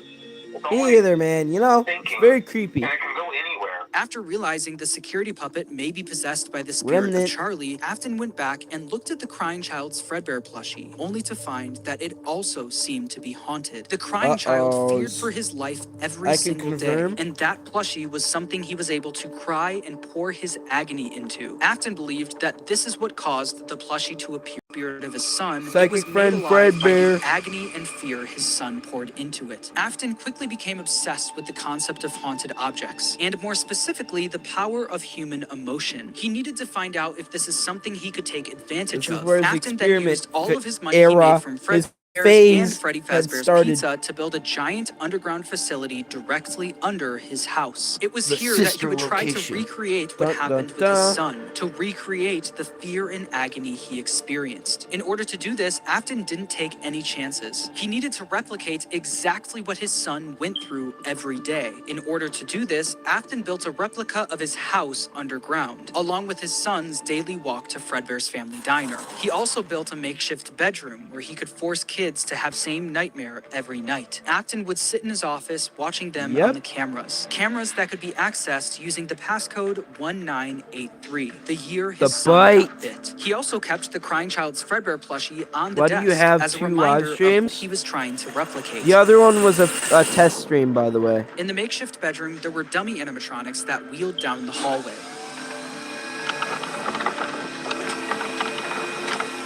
It's Me always either, man. You know, it's thinking, very creepy. and it can go anywhere. After realizing the security puppet may be possessed by the spirit Remnant. of Charlie, Afton went back and looked at the crying child's Fredbear plushie, only to find that it also seemed to be haunted. The crying child feared for his life every I can single confirm. day, and that plushie was something he was able to cry and pour his agony into. Afton believed that this is what caused the plushie to appear spirit of his son. Psychic It was friend made alive by Fredbear. the agony and fear his son poured into it. Afton quickly became obsessed with the concept of haunted objects, and more specifically, the power of human emotion. He needed to find out if this is something he could take advantage This is of. where his Afton then experiment used all of his money he era, made from Fredbear's and phase Freddy had Fazbear's started. Pizza to build a giant underground facility directly under his house. It was The here that he sister would try to location. recreate what Dun, happened dun, with his dun. son, to recreate the fear and agony he experienced. In order to do this, Afton didn't take any chances. He needed to replicate exactly what his son went through every day. In order to do this, Afton built a replica of his house underground, along with his son's daily walk to Fredbear's family diner. He also built a makeshift bedroom where he could force kids to have same nightmare every night. Afton would sit in his office watching them on the cameras. Cameras that could be accessed using the passcode 1983, the year his son got bit. He also kept the crying child's Fredbear plushie on the Why desk do you have as a 2 reminder live of streams? what he was trying to replicate. The other one was a test stream, by the way. In the makeshift bedroom, there were dummy animatronics that wheeled down the hallway.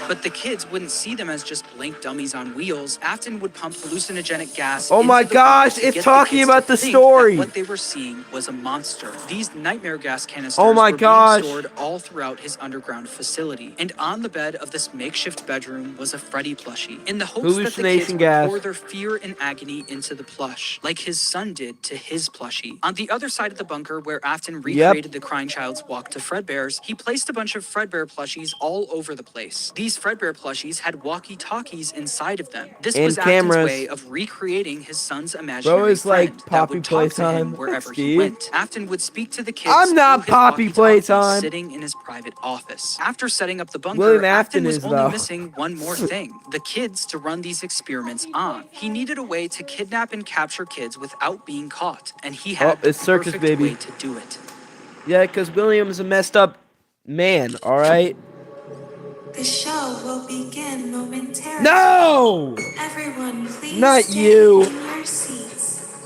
But the kids wouldn't see them as just blank dummies on wheels. Afton would pump hallucinogenic gas. Oh my into the gosh, room to it's get talking the kids about to the think story. that what they were seeing was a monster. These nightmare gas canisters Oh my were gosh. being stored all throughout his underground facility. And on the bed of this makeshift bedroom was a Freddy plushie, in the hopes that the kids Hallucination would gas. pour their fear and agony into the plush, like his son did to his plushie. On the other side of the bunker, where Afton recreated the crying child's walk to Fredbear's, he placed a bunch of Fredbear plushies all over the place. These Fredbear plushies had walkie-talkies inside of them. This And was cameras. Afton's way of recreating his son's imaginary Bro is like friend that Poppy would talk to him Playtime. wherever he Steve. went. Afton would speak to the kids I'm not through his Poppy walkie-talkie Playtime. sitting in his private office. After setting up the bunker, William Afton Afton was is, only though. missing one more thing: the kids to run these experiments on. He needed a way to kidnap and capture kids without being caught, and he had the it's circus, perfect baby. way to do it. Yeah, because William's a messed up man, alright? The show will begin momentarily. No! Everyone, please Not stay you. in your seats.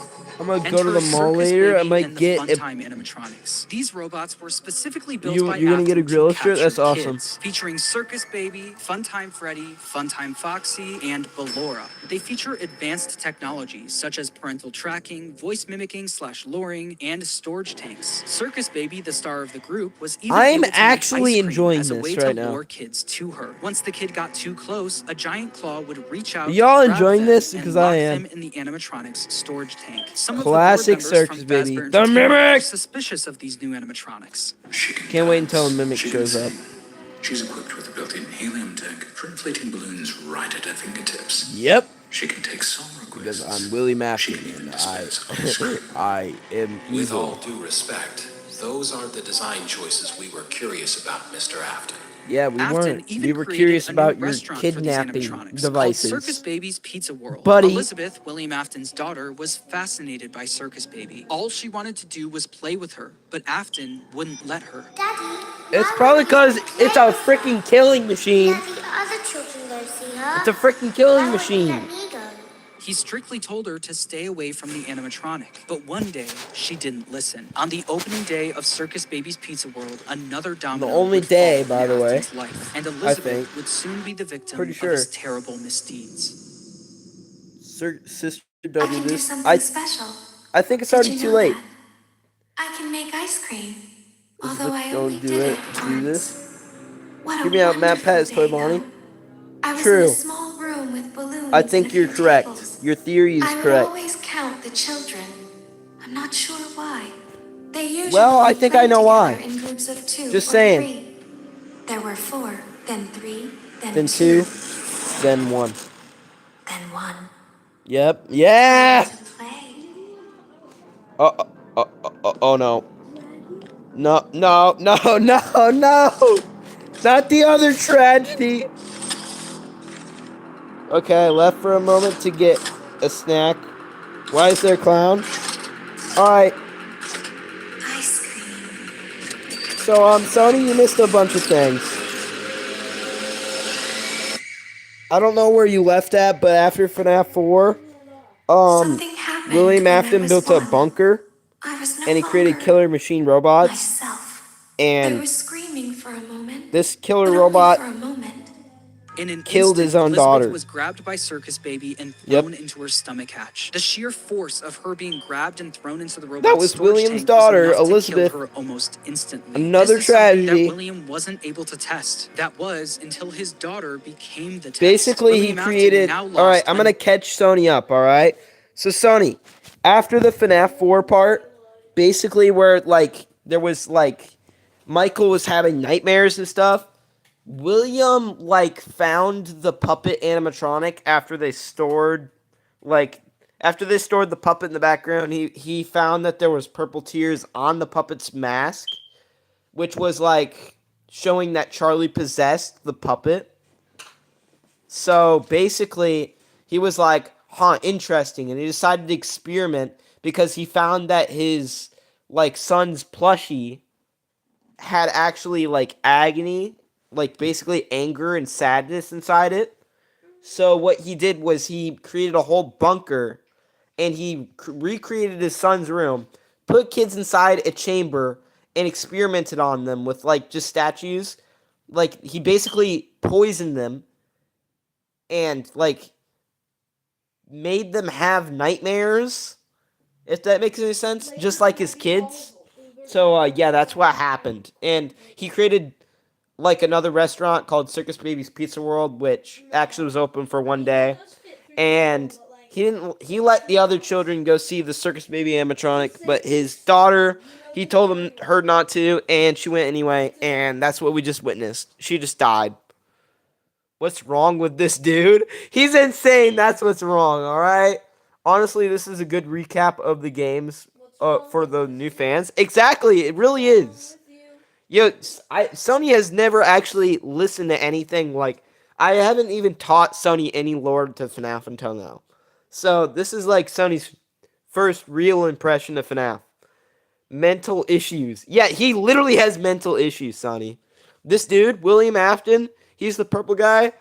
I'm gonna go to Enter the mall Circus later. I Baby might and the get a. Funtime animatronics. These robots were specifically built You by you're gonna get a Afton to gorilla shirt? capture That's awesome. kids, featuring Circus Baby, Funtime Freddy, Funtime Foxy, and Ballora. They feature advanced technologies such as parental tracking, voice mimicking / luring, and storage tanks. Circus Baby, the star of the group, was even I'm able to actually make ice cream enjoying as a this way right to now. lure kids to her. Once the kid got too close, a giant claw would reach out, Are y'all grab enjoying them, this? and Because lock I am. them in the animatronics storage tank. Some of the board Classic members Circus from Baby. Fazbear The Entertainment were Mimic! suspicious of these new animatronics. She can Can't wait until a dance, Mimic she can shows up. sing. She's equipped with a built-in helium tank for inflating balloons right at her fingertips. Yep. She can take song Because requests. I'm Willie She Mafton can even and dispense ice cream. I am With all evil. due respect, those aren't the design choices we were curious about, Mr. Afton. Yeah, we Afton weren't. even We were created curious a new about your restaurant for these kidnapping animatronics called Circus devices. Baby's Pizza World. Buddy. Elizabeth, William Afton's daughter, was fascinated by Circus Baby. All she wanted to do was play with her, but Afton wouldn't let her. Daddy, It's probably because it's a freaking killing machine. Let the other children go see her. It's a freaking killing Why won't you machine. let me go? He strictly told her to stay away from the animatronic, but one day she didn't listen. On the opening day of Circus Baby's Pizza World, another domino only would day, fall by in the way, Afton's life, and I Elizabeth think. would soon be the victim Pretty of sure. his terrible misdeeds. Sister, I don't do can do this. something special. I think it's Did already you too know late. that? I can make ice cream. Although I Don't only do did it. it Do once. this. What a Hear me out, Matt wonderful Pettis, Toy day, Bonnie. though. I was in True. a small room with balloons I think and a you're few correct. tables. Your theory is I would correct. always count the children. I'm not sure why. They usually Well, I think played I know together why. in groups of 2 Just or saying. 3. There were 4, then 3, Then 2, then 1. then 1. Yep. Yeah. To play. Oh no. No, no, no, no, no. Not the other tragedy. Okay, I left for a moment to get a snack. Why is there a clown? Alright, Ice cream. so, Sony, you missed a bunch of things. I don't know where you left at, but after FNaF 4, Something happened William when I Afton was built a 1. bunker, I was no and he created longer killer machine robots, myself. I and was screaming for a moment. this killer but robot only for a moment. In an killed instant, his own Elizabeth daughter. was grabbed by Circus Baby and Yep. thrown into her stomach hatch. The sheer force of her being grabbed and thrown into the robot's That was storage William's tank daughter, was enough Elizabeth. to kill her almost instantly. Another This is something tragedy. that William wasn't able to test. That was until his daughter became the test. Basically, he William Afton created. now All right, lost I'm gonna catch Sony up. All right. So Sony, after the FNaF 4 part, basically where like there was like Michael was having nightmares and stuff. William like found the puppet animatronic after they stored the puppet in the background. He found that there was purple tears on the puppet's mask, which was like showing that Charlie possessed the puppet. So basically, he was like, huh, interesting. And he decided to experiment because he found that his like son's plushie had actually like agony, like basically anger and sadness inside it. So what he did was he created a whole bunker and he recreated his son's room, put kids inside a chamber and experimented on them with like just statues. Like he basically poisoned them and like made them have nightmares, if that makes any sense, just like his kids. So yeah, that's what happened. And he created like another restaurant called Circus Baby's Pizza World, which actually was open for one day. And he let the other children go see the Circus Baby animatronic, but his daughter, he told her not to, and she went anyway, and that's what we just witnessed. She just died. What's wrong with this dude? He's insane. That's what's wrong, all right? Honestly, this is a good recap of the games for the new fans. Exactly, it really is. Yo, Sony has never actually listened to anything like... I haven't even taught Sony any lore to FNaF until now. So, this is like Sony's first real impression of FNaF. Mental issues. Yeah, he literally has mental issues, Sony. This dude, William Afton, he's the purple guy.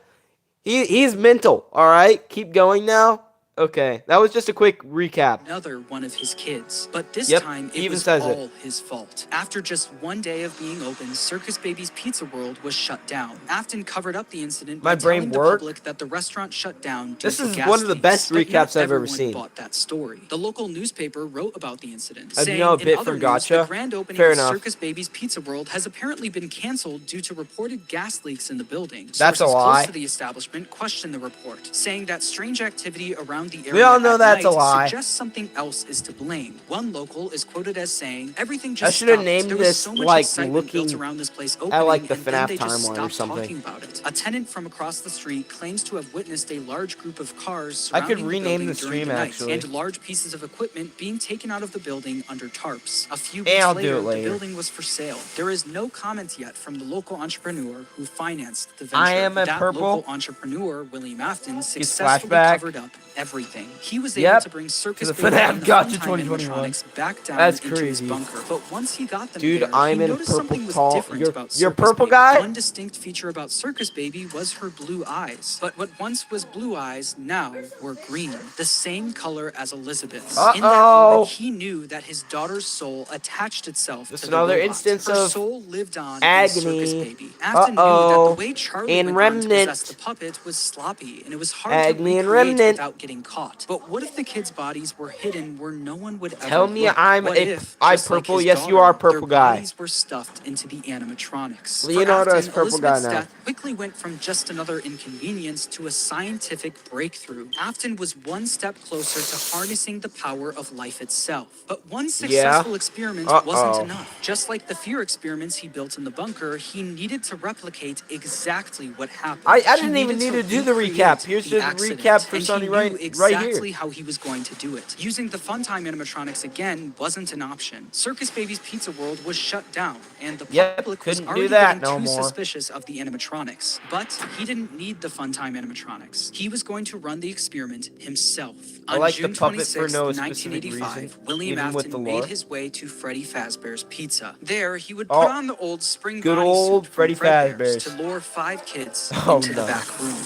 He's mental, alright? Keep going now. Okay, that was just a quick recap. Another one of his kids. But this Yep, time, he it even was says it. all his fault. After just one day of being open, Circus Baby's Pizza World was shut down. Afton covered up the incident My by brain telling the worked. public that the restaurant shut down due This to is gas one of the leaks. best But not recaps I've ever everyone seen. bought that story. The local newspaper wrote about the incident, You saying know a in bit other from news, the Gotcha? grand opening Fair of enough. Circus Baby's Pizza World has apparently been canceled due to reported gas leaks in the building. That's a Sources lie. close to the establishment questioned the report, saying that strange activity around the area We all know at that's a night lie. suggests something else is to blame. One local is quoted as saying, "Everything I just should have stopped. named There was this so much like excitement built looking around this place at opening, like the and then FNaF they just timeline or stopped something. talking about it." A tenant from across the street claims to have witnessed a large group of cars I could surrounding rename the the building during stream the night, actually. and large pieces of equipment being taken out of the building under tarps. A few And weeks I'll do later, it the later. building was for sale. There is no comment yet from the local entrepreneur who financed the venture. I am a that purple. local entrepreneur, William Afton, Gets successfully flashback. covered up everything. He was able Yep. to bring To Circus the Baby FNaF and the Gotcha Funtime 2021. animatronics back down That's into his crazy. bunker. But once he got them Dude, there, I'm he in noticed purple something was tall. different about You're Circus purple Baby. guy? One distinct feature about Circus Baby was her blue eyes. But what once was blue eyes now were green, the same color as Elizabeth's. In that Uh-oh. moment, he knew that his daughter's soul attached itself Just to the another robot. instance Her of soul lived on agony. in Circus Baby. Afton knew that the Uh-oh. way Charlie And went on to remnant. possess the puppet was sloppy, and it was hard Agony to and recreate remnant. without getting caught. But what if the kids' bodies were hidden where no one would ever Tell me look? I'm What a if, I just like purple. his Yes, you daughter, are purple their guy. bodies were stuffed into the animatronics? Leonardo For is Afton, purple guy Elizabeth's now. death quickly went from just another inconvenience to a scientific breakthrough. Afton was one step closer to harnessing the power of life itself. But one successful experiment wasn't enough. Just like the fear experiments he built in the bunker, he needed to replicate exactly what happened. I He didn't even needed need to do the recreate recap. Here's the just a accident, recap for and Sonny he right knew here. exactly how he was going to do it. Using the Funtime animatronics again wasn't an option. Circus Baby's Pizza World was shut down, and the Yep, public was couldn't do already that getting no too more. suspicious of the animatronics. But he didn't need the Funtime animatronics. He was going to run the experiment himself. I On like the June puppet for 26, no specific 1985, reason, William even with the Afton lore. made his way to Freddy Fazbear's Pizza. There, he would Oh, put on the old spring good bodysuit old from Freddy Fredbear's Fazbear's. to lure 5 kids Oh, into the no. back room.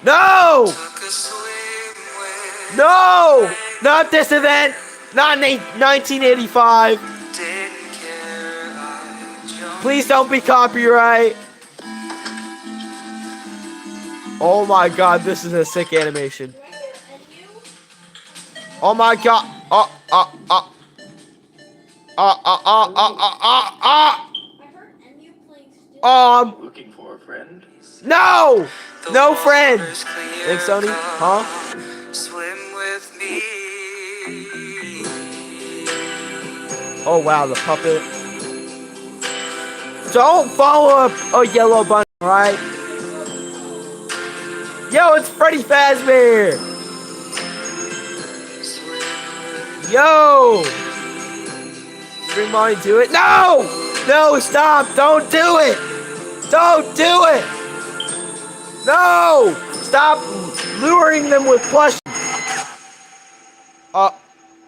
No! No! Not this event! Not 1985! Please don't be copyright! Oh my god, this is a sick animation. Oh my god! Looking for a friend? No! No friend! Thanks, Sony. Huh? Swim with me. Oh wow, the puppet. Don't follow a yellow bunny, right? Yo, it's Freddy Fazbear! Yo! Bring money to it. No! No, stop! Don't do it! Don't do it! No! Stop luring them with plush.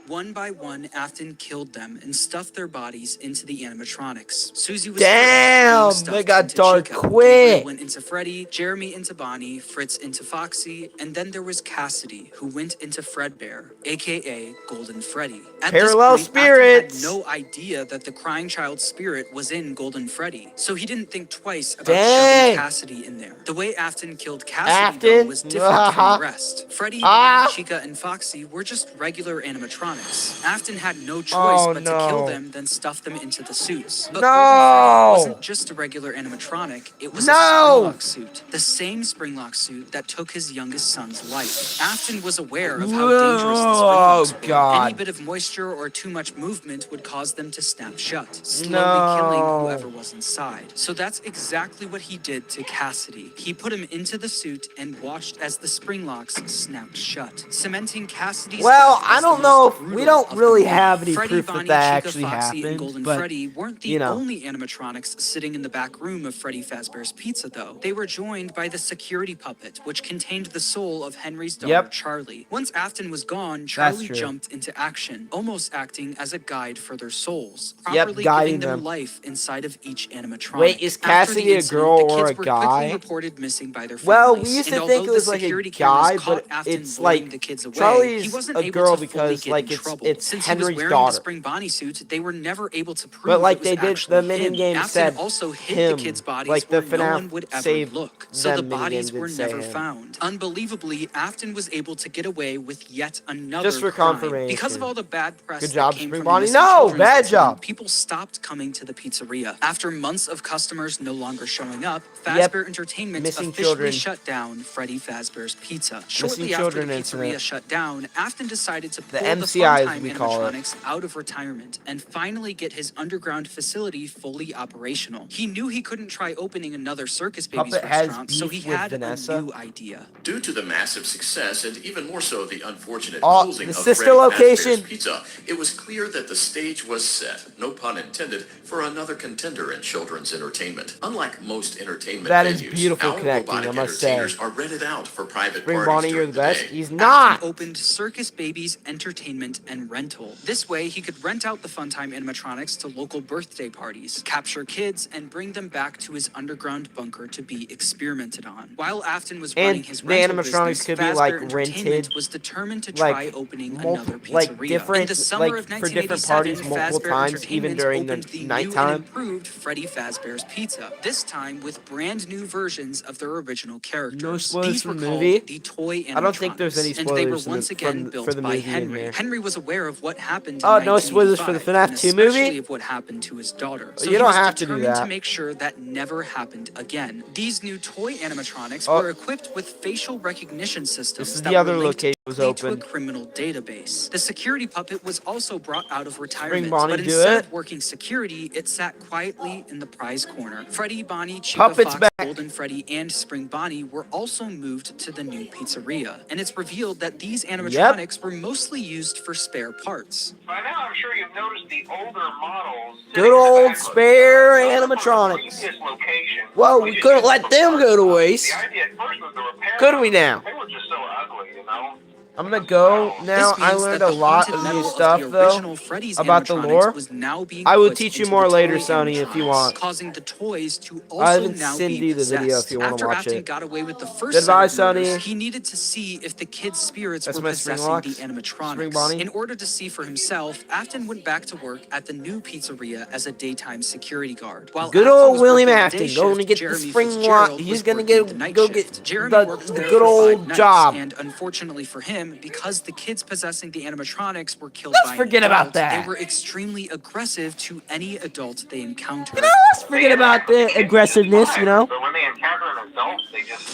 One by one, Afton killed them and stuffed their bodies into the animatronics. Susie was Damn, being stuffed they got into dark Chica. quick. Gabriel went into Freddy, Jeremy into Bonnie, Fritz into Foxy, and then there was Cassidy, who went into Fredbear, aka Golden Freddy. At Parallel this point, spirits. Afton had no idea that the crying child spirit was in Golden Freddy, so he didn't think twice about Dang. shoving Cassidy in there. The way Afton killed Cassidy though, Afton? was different from the rest. Freddy, Bonnie, Chica, and Foxy were just regular animatronics. Afton had no choice but to kill them, then stuff them into the suits. But Golden Freddy wasn't just a regular animatronic, it was a Springlock suit. The same Springlock suit that took his youngest son's life. Afton was aware of how dangerous the Springlocks were. God. Any bit of moisture or too much movement would cause them to snap shut, slowly killing whoever was inside. So that's exactly what he did to Cassidy. He put him into the suit and watched as the Springlocks snapped shut, cementing Cassidy's Well, death I as don't the know most if brutal We don't of really them all. have any Freddy, proof Bonnie, that Chica, actually Foxy, and happened, Golden but Freddy weren't the you know. only animatronics sitting in the back room of Freddy Fazbear's Pizza, though. They were joined by the security puppet, which contained the soul of Henry's daughter, Yep. Charlie. Once Afton was gone, That's Charlie true. jumped into action, almost acting as a guide for their souls, Yep, properly guiding giving them them. life inside of each animatronic. Wait, is After Cassidy the a incident, girl the or kids a were quickly guy? reported missing by their Well, families. we used And to think although it was the like a security cameras guy, caught but Afton it's luring like the kids away, Charlie's he wasn't a able girl to fully because get like in trouble. it's Since Henry's he was wearing daughter. the spring Bonnie suit, they were never able to prove But like it was they did, actually the mini him. game Afton said also hid him. the kids' bodies Like the where no FNaF one would ever save look, so the them minigame bodies did were say never him. found. Unbelievably, Afton was able to get away with yet another Just for crime. confirmation. Because of all the bad press Good that job, came Spring from the Bonnie. missing No, children's bad incident, job. people stopped coming to the pizzeria. After months of customers no longer showing up, Yep. Fazbear Entertainment Missing officially children. shut down Freddy Fazbear's Pizza. Missing Shortly after children the incident. pizzeria shut down, Afton decided to The pull the MCI, as Funtime we call it. animatronics out of retirement and finally get his underground facility fully operational. He knew he couldn't try opening another Circus Babies Puppet has restaurant, so he beef with had Vanessa. a new idea. Due to the massive success and even more so the unfortunate Oh, closing the of sister Freddy location. Fazbear's Pizza, it was clear that the stage was set, no pun intended, for another contender in children's entertainment. Unlike most entertainment That is venues, beautiful our connecting, robotic I must say. entertainers are rented out for private Spring parties Bonnie, you're during the the best. day. He's Afton not. opened Circus Babies Entertainment and Rental. This way, he could rent out the Funtime animatronics to local birthday parties, capture kids, and bring them back to his underground bunker to be experimented on. While Afton was And running his the rental animatronics business, could be, Fazbear like, Entertainment rented, was determined to like, try opening multiple, another like, pizzeria. different, In the summer like, of for different 1987, parties multiple Fazbear times, even Entertainment during the opened the new and nighttime. improved Freddy Fazbear's Pizza. This time with brand new versions of their original characters. No spoilers These for were the called movie? the toy animatronics. I don't think there's any And they were spoilers in once again for built the by movie in Henry. here. Henry was aware of what happened in Oh, no spoilers for the 1985, FNaF and 2 especially movie? of what happened to his daughter. So You he don't was have to do determined that. to make sure that never happened again. These new toy animatronics Oh. were equipped with facial recognition systems This is that the other were linked location was directly to a opened. criminal database. The security puppet was also brought out of retirement, Bonnie, but do instead it. of working security, it sat quietly in the prize corner. Freddy, Bonnie, Chica, Puppet's Fox, back. Golden Freddy, and Spring Bonnie were also moved to the new pizzeria, and it's revealed that these animatronics were mostly used for spare parts. By now, I'm sure you've noticed the older models. Good old spare Those are from the animatronics. previous location. Well, we just couldn't used let for them go to parts. waste. The idea at first was to repair Could them. we now? They were just so ugly, you know? I'm gonna go now. This I means learned that a the lot haunted of metal new of stuff, the though, original Freddy's about the animatronics lore. was now being I will put teach you into more the later, toy Sonny, if you animatronics, want. causing the toys to I'll also even now send be you the video possessed. if you want to After watch Afton it. got away with the first Goodbye, set of murders, Sonny. he needed to see if the kids' spirits That's were my Spring possessing the Locks. animatronics. Spring Bonnie. In order to see for himself, Afton went back to work at the new pizzeria as a daytime security guard. While Good Afton old was William working the Afton day going to shift, get the Jeremy Spring Fitzgerald Lock. He's was gonna working get the night go shift. get Jeremy worked the there good for 5 old nights, job. and unfortunately for him, because the kids possessing the animatronics were killed Let's by forget an about adult, that. they were extremely aggressive to any adult they encountered. You know, let's forget about the aggressiveness. You know. But when they encounter an adult, they just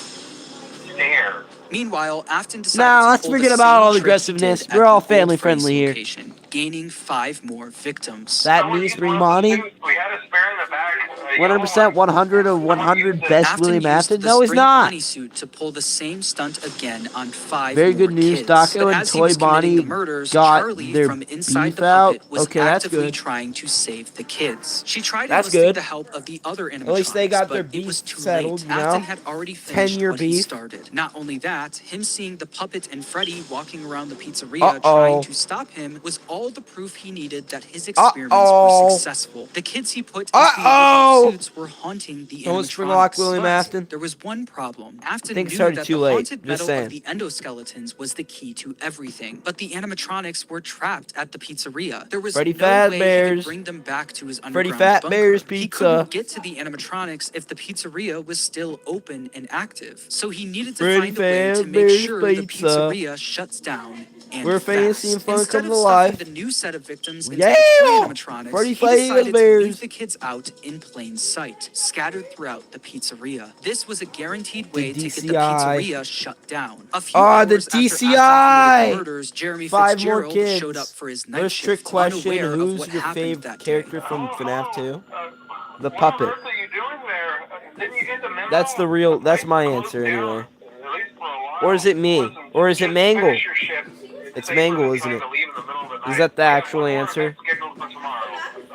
stare. Meanwhile, Afton decided Now to let's pull the forget same about all the trick he aggressiveness. did We're at all the family old Freddy's friendly here. location, gaining 5 more victims. That So me, we Spring used Bonnie. one of the- We had a spare in the back. 100%, 100 of 100 best Afton William used Afton. the No, he's Spring not. Bonnie suit to pull the same stunt again on 5 Very more good news. kids. Daco But and as he Toy was committing the Bonnie murders, got Charlie their from inside the beef out. puppet was Okay, that's actively good. trying to save the kids. She tried That's enlisting good. the help of the other animatronics, At least they got their but beef it was too settled, late. you know? Afton had already finished 10-year what he beef. started. Not only that, him seeing the puppet and Freddy walking around the pizzeria Uh-oh. trying to stop him was all the proof he needed that his experiments were successful. The kids he put into the overhauled suits were haunting the Don't animatronics. Spring Lock William But Afton. there was one problem. Afton think it knew started that too the late. haunted Just metal saying. of the endoskeletons was the key to everything. But the animatronics were trapped at the pizzeria. There was Freddy no way he Fazbear's. could bring them back to his Freddy underground bunker. Fazbear's He Pizza. couldn't get to the animatronics if the pizzeria was still open and active. So he needed to Freddy find a way to make Fazbear's sure the Pizza. pizzeria shuts down. And We're fast. fancy and fun Instead come of to stuffing life. the new set of victims into Yeah! the toy animatronics, Freddy he decided to Fazbear's. leave the kids out in plain sight, scattered throughout the pizzeria. This was a guaranteed way to get the DCI. pizzeria shut down. A few The hours after DCI. Afton committed the murders, Jeremy 5 more Fitzgerald kids. showed up for his night First shift, trick question: unaware of who's what your happened favorite that day. character from FNaF 2? The What puppet. on earth are you doing there? Didn't you get the memo? That's the real. That's my answer anyway. Or is it me? Or is it Mangle? It's Mangle, isn't it? Is that the actual answer? Scheduled for tomorrow.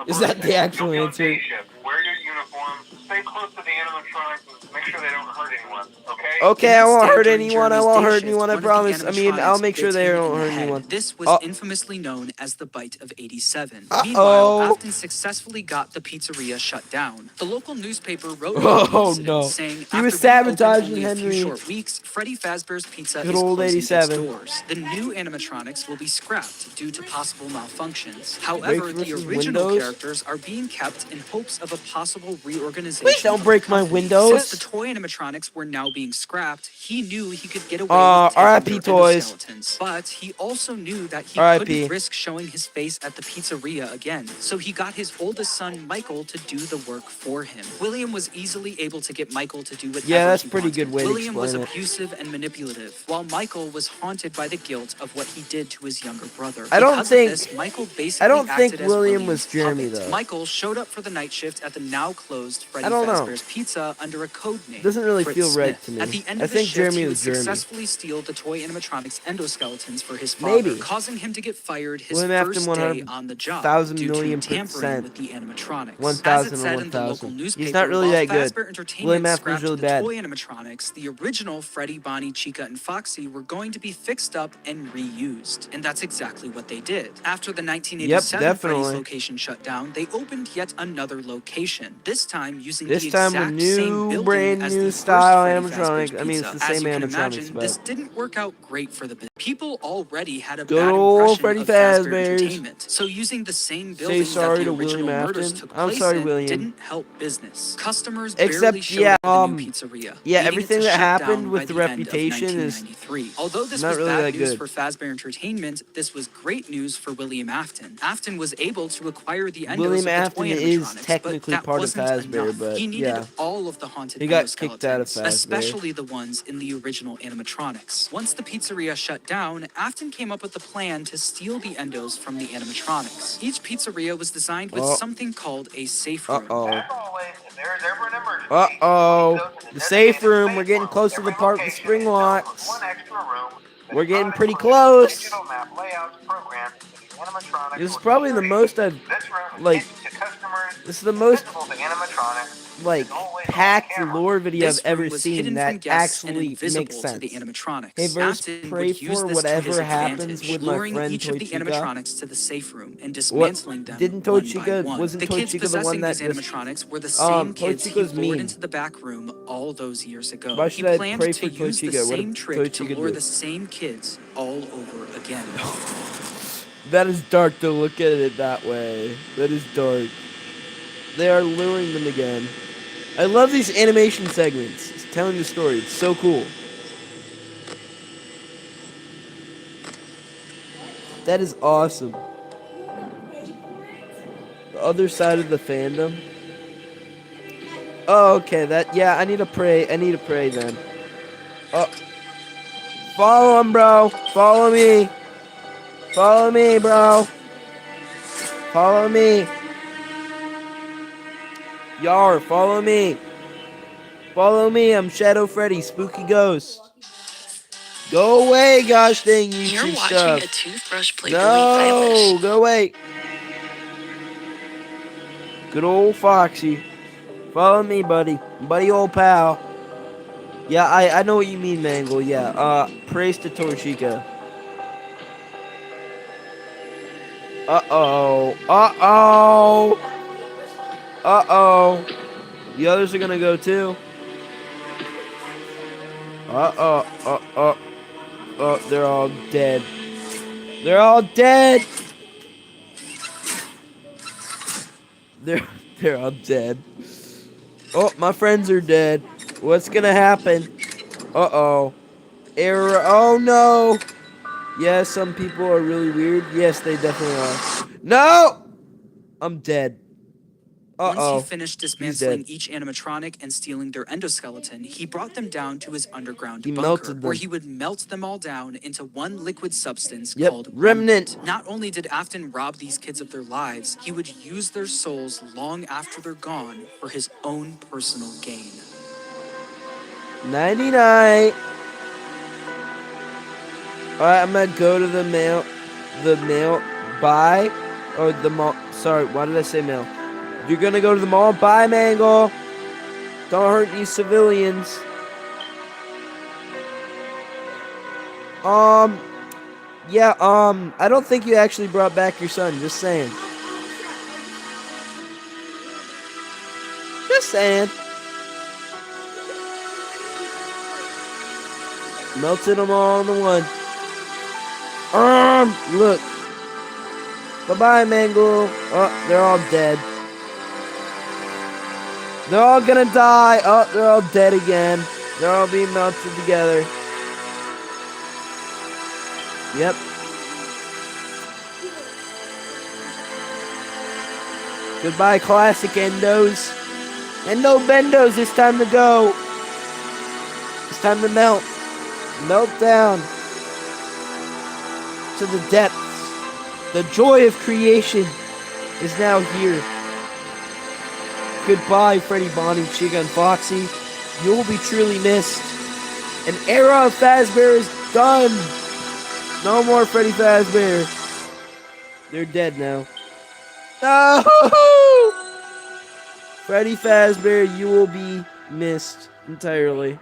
Is that the actual You'll be on answer? day shift. Wear your uniform. Stay close to the animatronics and make sure they don't hurt anyone. Okay? Okay, In I his won't day hurt during anyone. I Jeremy's won't day hurt shift, anyone. I one of the promise. I mean, I'll animatronics make sure bit they him don't in the hurt head. anyone. This was Oh. infamously known as the bite of 87. Uh-oh. Meanwhile, Afton successfully got the pizzeria shut down. The local newspaper wrote about the Oh incident, no. saying He was after being open sabotaging only a few Henry. short weeks, Freddy Fazbear's Pizza Good is old closing its 87. doors. The new animatronics will be scrapped due to possible malfunctions. However, Breaks the versus original windows? characters are being kept in hopes of a possible reorganization. Please don't of break the my company. windows. Since the toy animatronics were now being scrapped, he knew he could get away with taking R.I.P. their toys. endoskeletons. But he also knew that he R.I.P. couldn't risk showing his face at the pizzeria again. So he got his oldest son, Michael, to do the work for him. William was easily able to get Michael to do whatever Yeah, that's he pretty wanted. good way to William was explain it. abusive and manipulative, while Michael was haunted by the guilt of what he did to his younger brother. I don't Because think- of this, Michael basically I don't think acted as William William's was Jeremy, puppet. though. Michael showed up for the night shift at the now closed Freddy I don't know. Fazbear's Pizza under a code name. Doesn't really Fritz feel right Smith. to me. At the end I of his think shift, Jeremy he was would Jeremy. successfully steal the toy animatronics endoskeletons for his father, Maybe. causing him to get fired his William Afton first day on the job 100,000 due to million tampering %. with the animatronics. 1,000 As it or said in the 1,000. local newspaper, He's not really while that good. Fazbear Entertainment William Afton was scrapped really the bad. toy animatronics, the original Freddy, Bonnie, Chica, and Foxy were going to be fixed up and reused. And that's exactly what they did. After the 1987 Freddy's definitely. location shut down, they opened yet another location, this time using This the time exact with same new, building brand as new the style first Freddy animatronic. Fazbear's I mean, it's Pizza. the As same you can animatronics, imagine, but this didn't work out great for the business. People already had a good bad old impression Freddy of Fazbear Fazbear's. Entertainment, so using the same Say building that sorry the to original William murders Afton. took I'm place sorry, in William. didn't help business. Customers Except, barely showed yeah, up at the new pizzeria, yeah, leading it everything to that shut happened down with by the the end of reputation is 1993. Although this not was really bad that news good. for Fazbear Entertainment, this was great news for William Afton. Afton was able to acquire the endos William of the Afton toy is animatronics, technically but that part of wasn't Fazbear, enough. but He needed yeah. all of the haunted He got kicked out of endoskeletons, Fazbear. especially the ones in the original animatronics. Once the pizzeria shut down, Afton came up with a plan to steal the endos from the animatronics. Each pizzeria was designed with something called a safe room. Uh-oh. As always, if there is ever an emergency, Uh-oh. please go to The safe designated room. safe We're getting room. close to the Every part with the location spring is filled locks. with one extra room that We're is getting not pretty included. close. Digital map layouts programmed into the animatronics This is for probably the security. most I've, This room is like, hidden to customers, this is the most, invisible to animatronics, like, and always on packed camera. lore video I've This room ever was seen hidden that from guests and actually makes invisible to the sense. animatronics. Hey, Verse, Afton pray would use for this to his whatever happens advantage, with my luring friend each of the Toichika. animatronics to the safe room and What? dismantling them Didn't one by Toichika, one. wasn't The kids Toichika the one possessing that these just, animatronics were the same kids he Toichika's lured mean. into the back room all those years ago. Why He should I planned pray to for use the Toichika? What same did trick to Toichika lure do? the same kids all over again. That is dark to look at it that way. That is dark. They are luring them again. I love these animation segments. It's telling the story. It's so cool. That is awesome. The other side of the fandom. Oh, okay. Yeah, I need to pray. I need to pray then. Oh. Follow him, bro. Follow me. Follow me, bro. Follow me. Yar, follow me. Follow me. I'm Shadow Freddy, spooky ghost. Go away, gosh dang YouTube You're watching stuff. a toothbrush play No, go away. Good old Foxy. Follow me, buddy. Buddy old pal. Yeah, I know what you mean, Mangle. Yeah, praise to Torchica. Uh-oh. Uh-oh. Uh-oh. The others are gonna go too. Uh-oh. Oh, they're all dead. They're all dead. They're all dead. Oh, my friends are dead. What's gonna happen? Uh-oh. Error. Oh, no. Yes, some people are really weird. Yes, they definitely are. No! I'm dead. Uh-oh. Once he finished He's dismantling dead. each animatronic and stealing their endoskeleton, he brought them down to his underground He bunker, melted them. where he would melt them all down into one liquid substance Yep, called remnant. Not only did Afton rob these kids of their lives, he would use their souls long after they're gone for his own personal gain. 99. Alright, I'm gonna go to the mail Bye. Or the mall. Sorry, why did I say mill? You're gonna go to the mall. Bye, Mangle. Don't hurt any civilians. Yeah, I don't think you actually brought back your son. Just saying. Just saying. Melted them all in the one. Look. Bye-bye, Mangle. Oh, they're all dead. They're all gonna die. Oh, they're all dead again. They're all being melted together. Yep. Goodbye, classic endos. And no bendos. It's time to go. It's time to melt. Melt down to the depths. The joy of creation is now here. Goodbye, Freddy, Bonnie, Chica, and Foxy. You will be truly missed. An era of Fazbear is done. No more Freddy Fazbear. They're dead now. No! Freddy Fazbear, you will be missed entirely.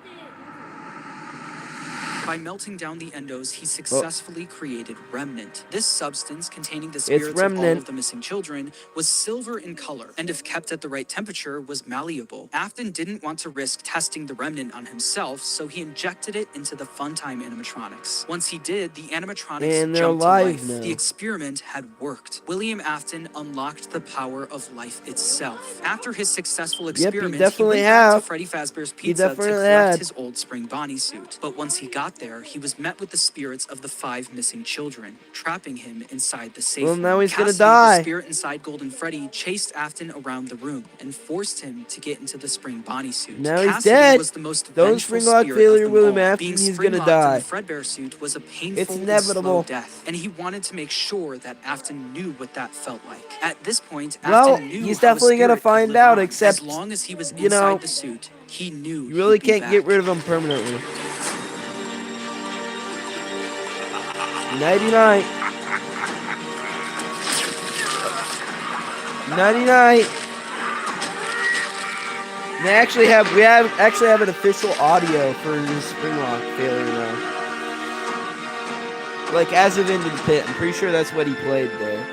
By melting down the endos, he successfully created Remnant. This substance, containing the spirits of all of the missing children, was silver in color, and if kept at the right temperature, was malleable. Afton didn't want to risk testing the Remnant on himself, so he injected it into the Funtime animatronics. Once he did, the animatronics jumped to life. Now. The experiment had worked. William Afton unlocked the power of life itself. After his successful experiment, he went back to Freddy Fazbear's Pizza to collect his old spring Bonnie suit. But once he got there, he was met with the spirits of the 5 missing children, trapping him inside the safe room. Now he's gonna Cassidy, die. The spirit inside Golden Freddy, chased Afton around the room and forced him to get into the spring Bonnie suit. Now he's Cassidy dead. was the most Don't vengeful springlock spirit failure of them William all. Afton, Being he's gonna springlocked die. in the Fredbear suit was a painful It's and inevitable. slow death, and he wanted to make sure that Afton knew what that felt like. At this point, Well, Afton knew he's how a definitely gonna spirit could find live out, on. except, as long as he was you know, inside the suit, he knew you really he'd be can't get back. rid of him permanently. Nighty-night. Nighty-night. We actually have an official audio for this Springlock failure now. Like as of Into the Pit. I'm pretty sure that's what he played there.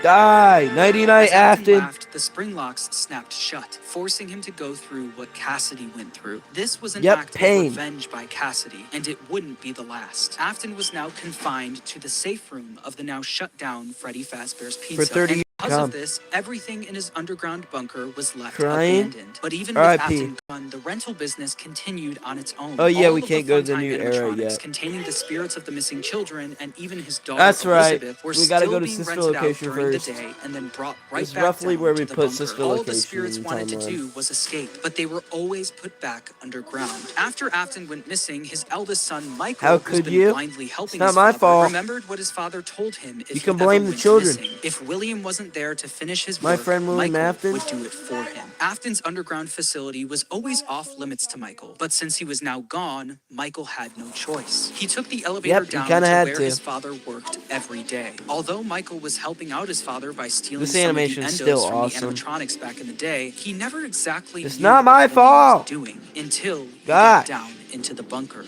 Die! Nighty-night, As Afton Afton. laughed, the spring locks snapped shut, forcing him to go through what Cassidy went through. This was an act pain. of revenge by Cassidy, and it wouldn't be the last. Afton was now confined to the safe room of the now shut down Freddy Fazbear's Pizza. For 30 and years because come. of this, everything in his underground bunker was left Crying? abandoned. But even R.I.P. with Afton gone, the rental business continued on its own. Oh, yeah, All we of can't the go to the Funtime new era animatronics yet. containing the spirits of the missing children and even his daughter That's right. Elizabeth were We gotta still go to being sister rented out location during first. the day and then brought right This is back roughly down where to we the put bunker. sister All the location spirits in the wanted to timeline. do was escape, but they were always put back underground. After Afton went missing, his eldest son Michael, How who's could been you? blindly helping It's not his my father, fault. remembered what his father told him if You can he blame ever the went children. missing. If William wasn't there to finish his My work, friend William Michael Afton? would do it for him. Afton's underground facility was always off limits to Michael, but since he was now gone, Michael had no choice. He took the elevator Yep, he down kinda to had where to. his father worked every day. Although Michael was helping out his father by stealing This some of the animation's endos still from awesome. the animatronics back in the day, he never exactly It's knew not what my William was fault. doing until he God. got down into the bunker.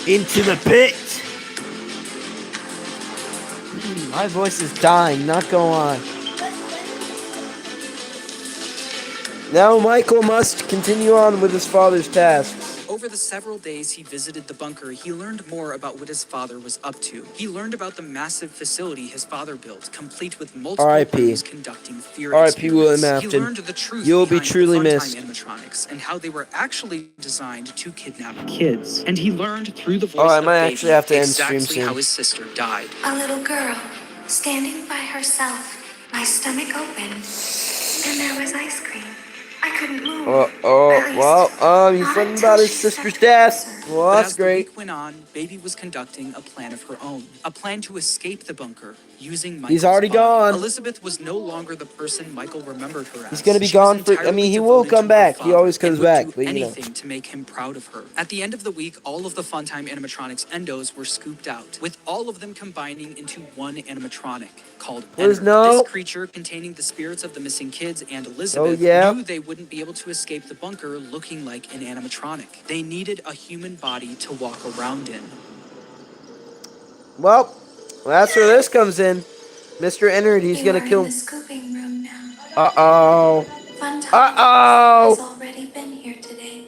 Into the pit. My voice is dying, not go on. Now Michael must continue on with his father's tasks. Over the several days he visited the bunker, he learned more about what his father was up to. He learned about the massive facility his father built, complete with multiple R.I.P. rooms conducting fear R.I.P. William experiments. He Afton. learned the truth You will be behind truly the missed. Funtime animatronics and how they were actually designed to kidnap kids. And he learned through the voice Oh, I of might Baby actually have to end stream exactly how soon. his sister died. A little girl, standing by herself, my stomach open, and there was ice cream. I couldn't move. Oh, At Well, he's learning about his sister's death. Well, But that's as the great. week went on, Baby was conducting a plan of her own. A plan to escape the bunker using Michael's He's already body. gone. Elizabeth was no longer the person Michael remembered her as. He's gonna be She was gone for. I mean, entirely he will devoted come to her back. He father always and comes would back. do But you know. anything to make him proud of her. At the end of the week, all of the Funtime animatronics endos were scooped out, with all of them combining into one animatronic called Please Ennard. no. This creature, containing the spirits of the missing kids and Oh Elizabeth, yeah. knew they wouldn't be able to escape the bunker looking like an animatronic. They needed a human body to walk around in. Well, that's where this comes in. Mr. Ennard, he's You gonna are in kill. the scooping room now. Uh-oh. Funtime has Uh-oh. already been here today.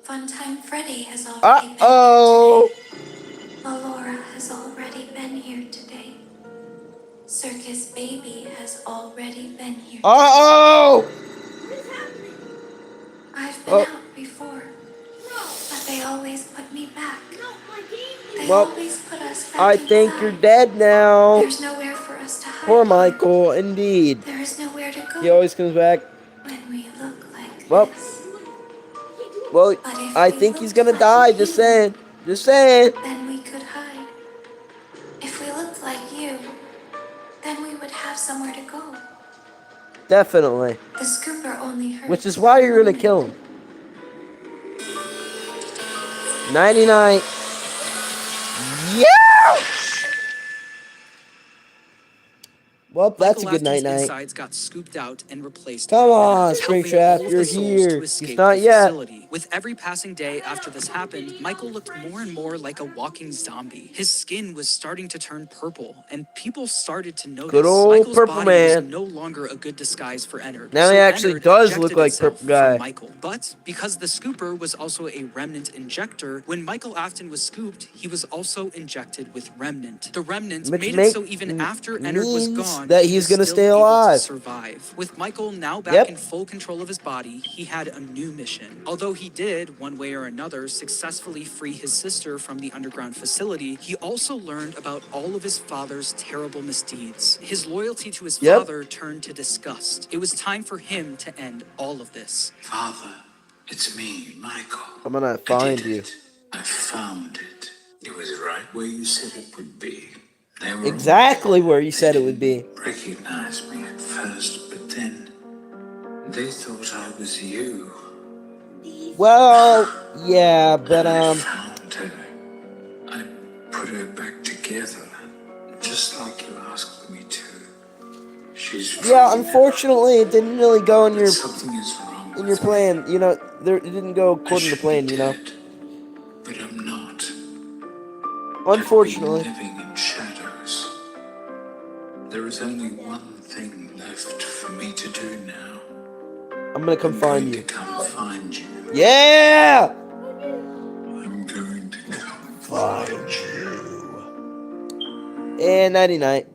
Funtime Freddy has already been Uh-oh. here today. Alora has already been here today. Circus Baby has already been here. Uh-oh. I've been out before, but they always put me back. They Well, always put us back I inside. think you're dead now. There's nowhere for us to hide. Poor Michael, indeed. There is nowhere to go He always comes back. when we look like Well, this. well, But if I we think he's looked gonna like die. you, Just saying. Just saying. then we could hide. If we looked like you, then we would have somewhere to go. Definitely. The scooper only hurts. Which is why you're gonna kill him. 99. Yeah! Well, that's a Michael good Afton's night-night. insides got scooped out and replaced. Come by on, Ennard, helping Springtrap, all of you're the souls here. to He's escape not the yet. facility. With every passing day after this happened, Michael looked more and more like a walking zombie. His skin was starting to turn purple, and people started to notice. Good old Michael's Purple body Man. was no longer a good disguise for Ennard. Now so he actually Ennard does ejected look like itself Purple Guy. from Michael. But because the scooper was also a remnant injector, when Michael Afton was scooped, he was also injected with remnant. The remnant Which made it so even after Ennard was means gone, that he he's was gonna still stay able to alive. survive. With Michael now back Yep. in full control of his body, he had a new mission. Although he did, one way or another, successfully free his sister from the underground facility, he also learned about all of his father's terrible misdeeds. His loyalty to his father turned to disgust. It was time for him to end all of this. Father, it's me, Michael. I'm gonna I find did you. it. I found it. It was right where you said it would be. They were Exactly where you said it would be. recognized me at first, but then they thought I was you. Well, yeah, but I found her. I put her back together, just like you asked me to. She's yeah. free now, Unfortunately, it didn't really go in but your something is wrong in your with me. plan. You know, it didn't go I according to should plan. be You know, dead, but I'm not. unfortunately. I've been living in shadows. There is only one thing left for me to do now. I'm gonna come I'm find going you. to come find you. Yeah. I'm going to come Find you. And 99.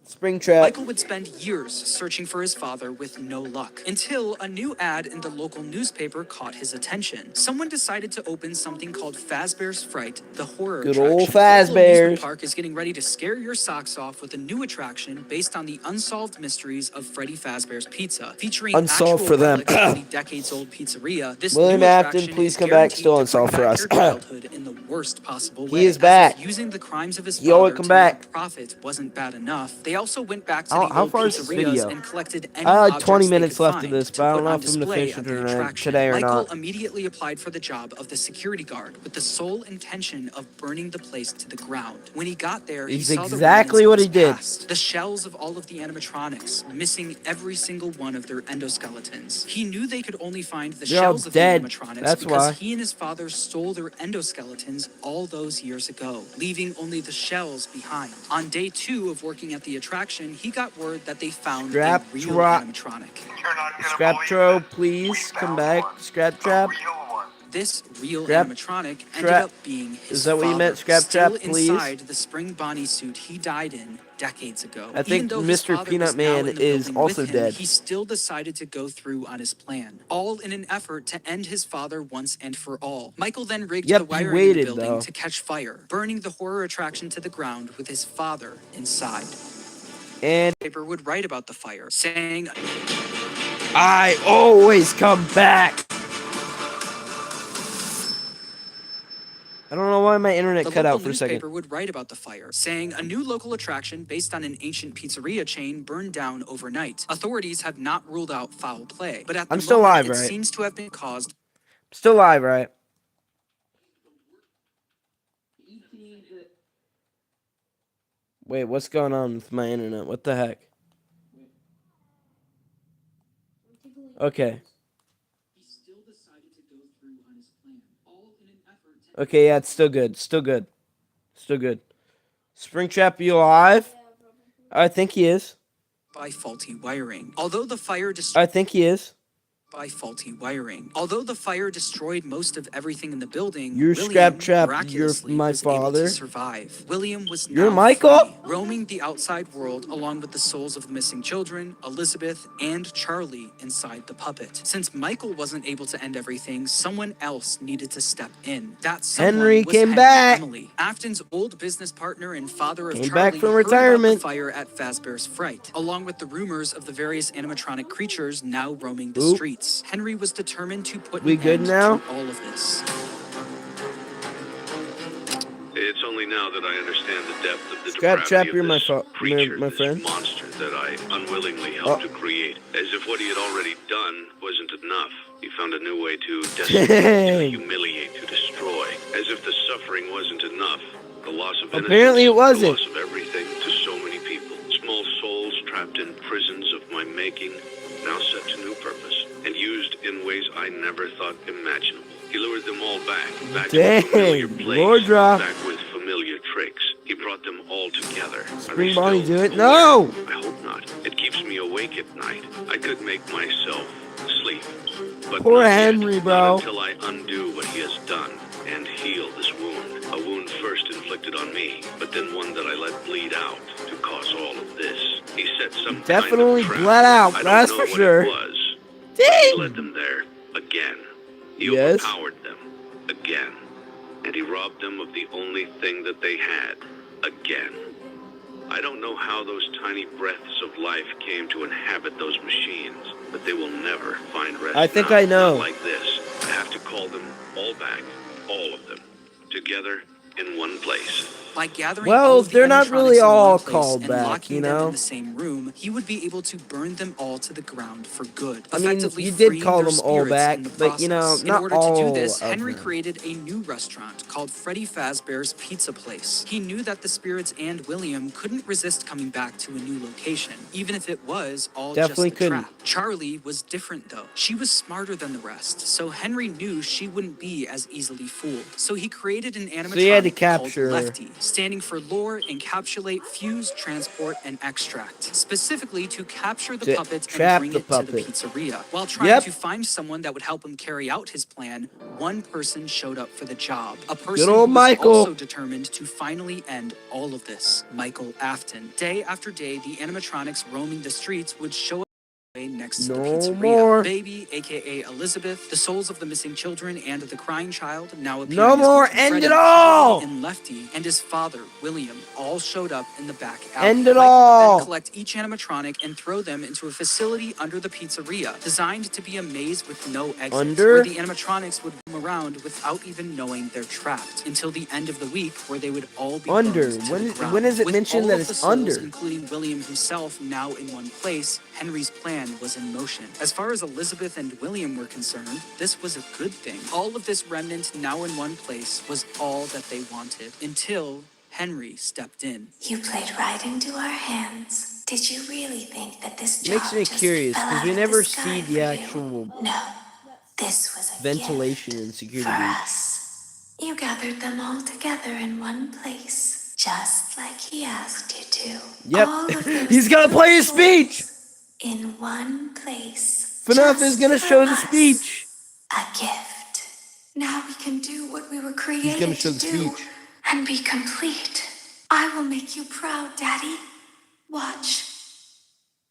Springtrap. Michael would spend years searching for his father with no luck, until a new ad in the local newspaper caught his attention. Someone decided to open something called Fazbear's Fright, the horror Good attraction. old The local amusement Fazbear's. park is getting ready to scare your socks off with a new attraction based on the unsolved mysteries of Freddy Fazbear's Pizza. Featuring Unsolved actual for them. relics from the decades-old pizzeria, this William new Afton, attraction please is come back. guaranteed Still to unsolved bring for back us. your childhood in the worst possible way. He is As if back. using the crimes of his He always father come to make back. a profit wasn't bad enough. They also went back to How the old far is this pizzerias video? and collected any I have like objects 20 they minutes could left of find this, to but I don't put know on if I'm gonna display finish at it the attraction. today or Michael not. immediately applied for the job of the security guard with the sole intention of burning the place to the ground. When he got there, he It's saw the exactly remnants what of he his did. past, the shells of all of the animatronics, missing every single one of their endoskeletons. He knew they could only find the They're all shells of dead. the animatronics That's because why. he and his father stole their endoskeletons all those years ago, leaving only the shells behind. On day 2 of working at the attraction, he got word that they found Scrap a real trap. animatronic. You're not gonna Scrap believe Tro, this. please We come found back. one. Scrap A Trap. real one. This real Scrap animatronic ended Trap. up being his Is that what you father, meant, Scrap still Trap, please? inside the spring Bonnie suit he died in decades ago. I Even think though his Mr. father Peanut was now Man in the is building also with him, dead. he still decided to go through on his plan, all in an effort to end his father once and for all. Michael then rigged Yep, the he wiring waited, in the building though. to catch fire, burning the horror attraction to the ground with his father inside. And Paper would write about the fire, saying I always come back. I don't know why my internet The cut local out for a second. newspaper would write about the fire, saying a new local attraction based on an ancient pizzeria chain burned down overnight. Authorities have not ruled out foul play, but at the I'm still moment, live, it right? seems to have been caused. Still live, right? Wait, what's going on with my internet? What the heck? Okay. Okay, yeah, it's still good. Still good. Still good. Springtrap, you alive? I think he is. By faulty wiring. Although the fire I think he is. by faulty wiring. Although the fire destroyed most of everything in the building, You're William Scraptrap. You're miraculously my was able father. to survive. William was You're now Michael? free, roaming the outside world along with the souls of the missing children, Elizabeth, and Charlie inside the puppet. Since Michael wasn't able to end everything, someone else needed to step in. That someone Henry was came Henry back. Emily, Afton's old business partner and father of Came Charlie, back from heard about the retirement. fire at Fazbear's Fright, along with the rumors of the various animatronic creatures now roaming the Oop. streets. Henry was determined to put We an good end now? to all of this. It's only now that I understand the depth of the Scraptrap, depravity you're of my this creature, my this friend. monster that I unwillingly helped to create. As if what he had already done wasn't enough. He found a new way to decimate, to Dang. humiliate, to destroy. As if the suffering wasn't enough. The loss of innocence, Apparently it wasn't. the loss of everything to so many people. Small souls trapped in prisons of my making, now set to new purpose, and used in ways I never thought imaginable. He lured them all back to a familiar Dang. place, Lord drop. back with familiar tricks. He brought them all together. Are Spring they Bonnie still do it? aware? No! I hope not. It keeps me awake at night. I could make myself sleep. But Poor not yet. Henry, Not bro. until I undo what he has done and heal this wound. A wound first inflicted on me, but then one that I let bleed out to cause all of this. He set some Definitely kind of trap. bled out, I don't that's know for what sure. It was. He led Dang! them there again. He Yes? overpowered them again. And he robbed them of the only thing that they had again. I don't know how those tiny breaths of life came to inhabit those machines, but they will never find rest. I think now. I know. Not like this. I have to call them all back, all of them, together in one place. By gathering Well, all of the they're not animatronics really in one all place called and back, locking you them know? in the same room, he would be able to burn them all to the ground for good. I mean, effectively you did freeing call their them all spirits back, in the but, you know, process. not In order to do all this, of Henry them. created a new restaurant called Freddy Fazbear's Pizza Place. He knew that the spirits and William couldn't resist coming back to a new location, even if it was all Definitely just a couldn't. trap. Charlie was different though. She was smarter than the rest, so Henry knew she wouldn't be as easily fooled. So he created an animatronic So you had to called capture her. Lefty, standing for lure, encapsulate, fuse, transport, and extract, specifically to capture the To puppet trap and bring the it to the puppet. pizzeria. While trying Yep. to find someone that would help him carry out his plan, one person showed up for the job. A person Good old who was Michael. also determined to finally end all of this, Michael Afton. Day after day, the animatronics roaming the streets would show up next to the No pizzeria. more. Baby, aka Elizabeth, the souls of the missing children, and the crying child, now appearing No as more. Mr. End Freddy, it all. and Lefty, and his father, William, all showed up in the back alley. End it Mike would all. then collect each animatronic and throw them into a facility under the pizzeria, designed to be a maze with no exits, Under? where the animatronics would roam around without even knowing they're trapped, until the end of the week, where they would all be Under. burned to When the is- ground. when is it With mentioned all that of it's the souls, under? including William himself, now in one place, Henry's plan was in motion. As far as Elizabeth and William were concerned, this was a good thing. All of this remnant now in one place was all that they wanted, until Henry stepped in. You played right into our hands. Did you really think that this job Makes me just curious, fell because out we of the never sky see for the you? actual No, this was a ventilation gift and for security. us. You gathered them all together in one place, just like he asked you to. Yep. All of those He's gonna play his souls speech. in one place. FNaF is just gonna for show the us. speech. A gift. Now we can do what we were He's created gonna show to the do speech. and be complete. I will make you proud, Daddy. Watch,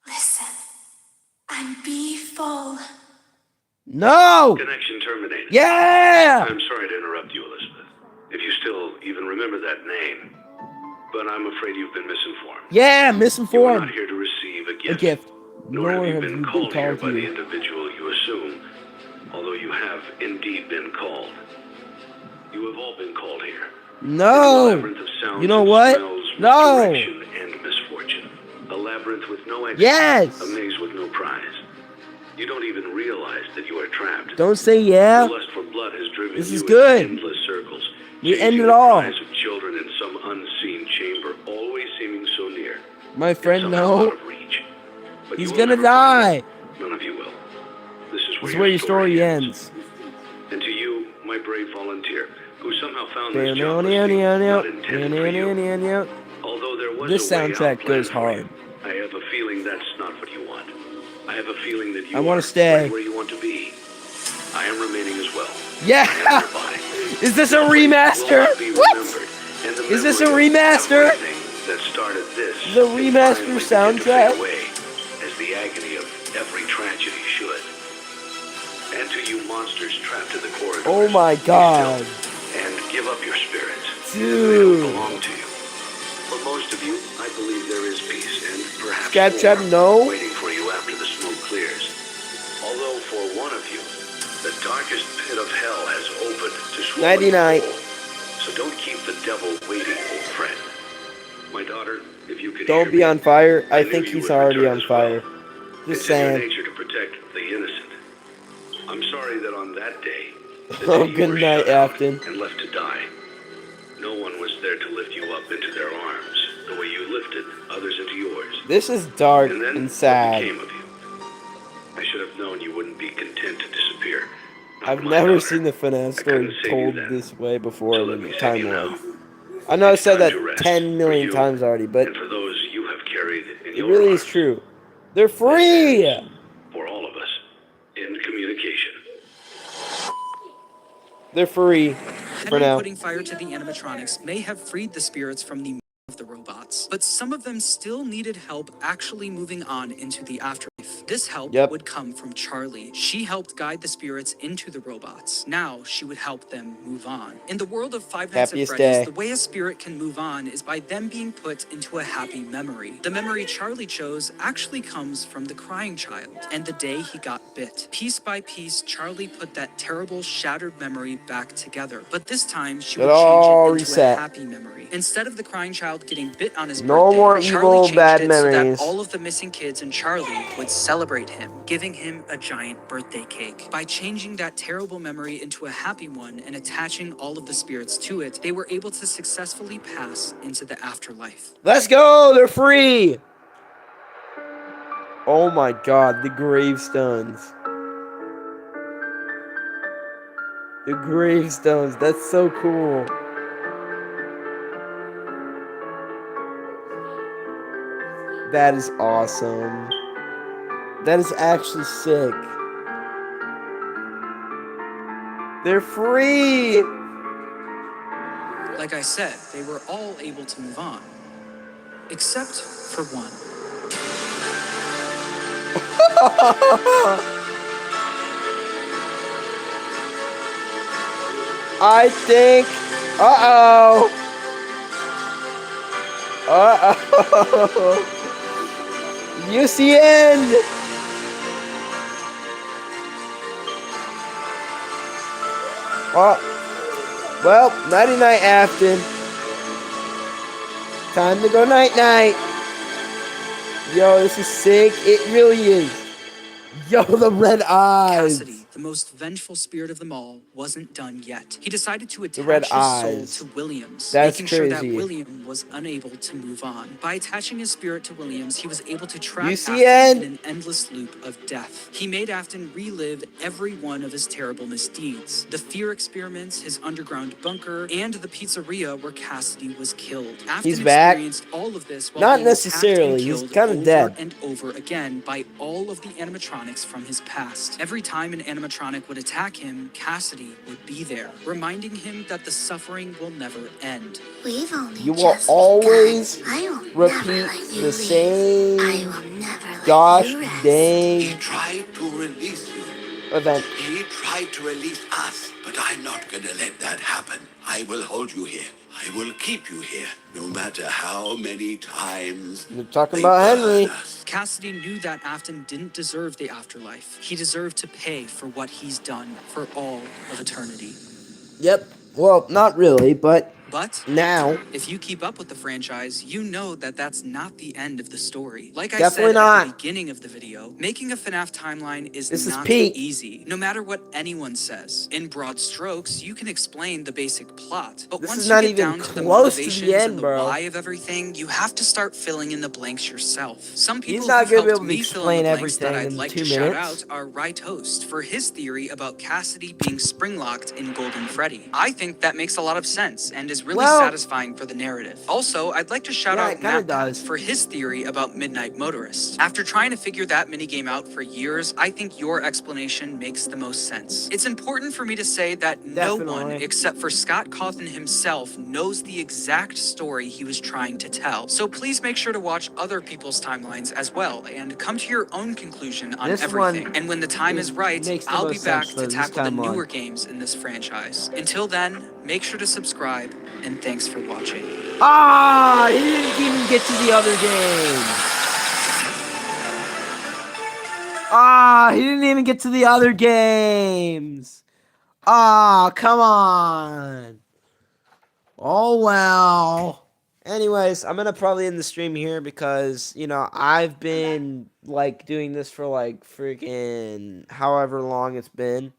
listen, and be full. No. Connection terminated. Yeah. I'm sorry to interrupt you, Elizabeth. If you still even remember that name. But I'm afraid you've been misinformed. Yeah, You are not misinformed. here to receive a A gift. gift. nor have you been called here by the individual you assume, although you have indeed been called. You have all been called here. No! A labyrinth of sounds You know and what? smells, No! misdirection and misfortune. A labyrinth with no exit. Yes! A maze with no prize. You don't even realize that you are trapped. Don't say yeah. The lust for blood has driven This you is in good. endless circles. We changing end it the all. cries of children in some unseen chamber, always seeming so near. My friend, somehow no. out of reach. But He's you will gonna never find die. it. None of you will. This is Where your story ends. And to you, my brave volunteer, who somehow found This this job listing not intended for you. Although there was a way soundtrack out goes planned for hard. you, I have a feeling that's not what you want. I have a feeling that you I wanna are stay. right where you want to be. I am remaining as well. Yeah! I am nearby. Is this a This place remaster? will be What? remembered, and the Is this a memory of remaster? everything that started this The will remaster finally begin to soundtrack? fade away, as the agony of every tragedy should. And to you monsters trapped in the corridors, Oh my be god. still and give up your spirits. They Dude. don't belong to you. For most of you, I believe there is peace and perhaps Scatchard, more no. waiting for you after the smoke clears. Although for one of you, the darkest pit of hell has opened to swallow you Nighty-night. whole. So don't keep the devil waiting, old friend. My daughter, if you could Don't hear be me, on fire. I knew think you he's would already return on as well. fire. It's Just in your saying. nature to protect the innocent. I'm sorry that on that day, the Oh, day you good were night, shut out Afton. and left to die, no one was there to lift you up into their arms the way you lifted others into yours. This is dark And then and what sad. became of you? I should have known you wouldn't be content to disappear. Not I've my never daughter. seen the FNaF I story couldn't save you told then. this way before So in let the me save you now. timeline. I know I've It's said time that to rest 10 million for you times already, but and for those you have carried in it your really is arms. true. They're free! For all of us, in communication. They're free for Henry now. putting fire to the animatronics may have freed the spirits from the of the robots, but some of them still needed help actually moving on into the afterlife. This help would come from Charlie. She helped guide the spirits into the robots. Now she would help them move on. In the world of Five Nights at Happiest Freddy's, day. the way a spirit can move on is by them being put into a happy memory. The memory Charlie chose actually comes from the crying child and the day he got bit. Piece by piece, Charlie put that terrible, shattered memory back together. But this time, she It would change all it into reset. a happy memory. Instead of the crying child getting bit on his No birthday, more Charlie evil, changed bad it so that memories. all of the missing kids and Charlie would celebrate him, giving him a giant birthday cake. By changing that terrible memory into a happy one and attaching all of the spirits to it, they were able to successfully pass into the afterlife. Let's go! They're free! Oh my god, the gravestones. The gravestones, that's so cool. That is awesome. That is actually sick. They're free! Like I said, they were all able to move on. Except for one. I think... Uh-oh! Uh-oh! UCN! Oh, well, nighty-night, Afton. Time to go night-night. Yo, this is sick. It really is. Yo, the red eyes. Cassidy, the most vengeful spirit of them all, wasn't done yet. He decided to red attach his soul eyes. to Williams, That's making sure that crazy. William was unable to move on. By attaching his spirit to Williams, he was able to trap UCN. Afton in an endless loop of death. He made Afton relive every one of his terrible misdeeds. The fear experiments, his underground bunker, and the pizzeria where Cassidy was killed. Afton He's back. experienced all of this while Not being attacked necessarily. and He's killed kind of over dead. and over again by all of the animatronics from his past. Every time an animatronic would attack him, Cassidy would be there, reminding him that the suffering will never end. We've only You will just always begun. I will never repeat let you the leave. same I will never let gosh you rest. He dang tried to release you. event. He tried to release us, but I'm not gonna let that happen. I will hold you here. I will keep you here, no matter how many times You're talking they about burn Henry. us. Cassidy knew that Afton didn't deserve the afterlife. He deserved to pay for what he's done for all of eternity. Yep. Well, not really, but But now. if you keep up with the franchise, you know that that's not the end of the story. Like I Definitely said at the not. beginning of the video, making a FNAF timeline is This is not Pete. easy, no matter what anyone says. In broad strokes, you can explain the basic plot, but This is once you not get even down to the close to the motivations and end, the bro. why of everything, you have to start filling in the blanks yourself. Some He's people not who've going to be helped able to me fill in the explain blanks that everything I'd in like to 2 shout minutes. out are Right Host for his theory about Cassidy being spring-locked in Golden Freddy. I think that makes a lot of sense and is really Well, satisfying for the narrative. Also, I'd like to shout yeah, out it kind of MatPat does. for his theory about Midnight Motorist. After trying to figure that minigame out for years, I think your explanation makes the most sense. It's important for me to say that no one, Definitely. except for Scott Cawthon himself, knows the exact story he was trying to tell. So please make sure to watch other people's timelines as well, and come to your own conclusion on This everything. one And when the time is right, makes the I'll be most back sense to for this tackle the timeline. newer games in this franchise. Until then, make sure to subscribe, and thanks for watching. Ah, he didn't even get to the other game. Ah, he didn't even get to the other games. Ah, come on. Oh, well. Anyways, I'm going to probably end the stream here because, I've been, doing this for, freaking however long it's been.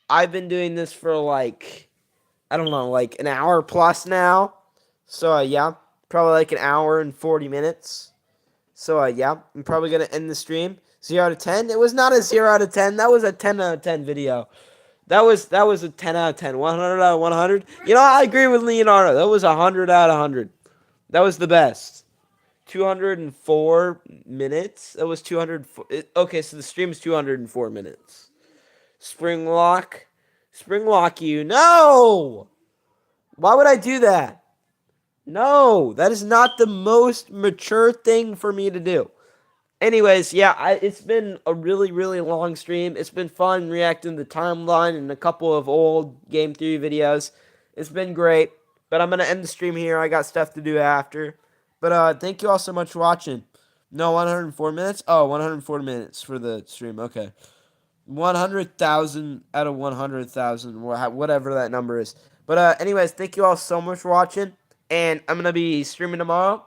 I've been doing this for, I don't know, an hour plus now. So, yeah, probably an hour and 40 minutes. So, yeah, I'm probably going to end the stream. 0 out of 10? It was not a 0 out of 10. That was a 10 out of 10 video. That was a 10 out of 10. 100 out of 100. I agree with Leonardo. That was 100 out of 100. That was the best. 204 minutes. That was 204. Okay, so the stream is 204 minutes. Springlock. Springlock you. No! Why would I do that? No, that is not the most mature thing for me to do. Anyways, yeah, it's been a really, really long stream. It's been fun reacting to the timeline and a couple of old Game Theory videos. It's been great, but I'm going to end the stream here. I got stuff to do after. But thank you all so much for watching. No, 104 minutes? Oh, 104 minutes for the stream. Okay. 100,000 out of 100,000, whatever that number is. But anyways, thank you all so much for watching, and I'm going to be streaming tomorrow.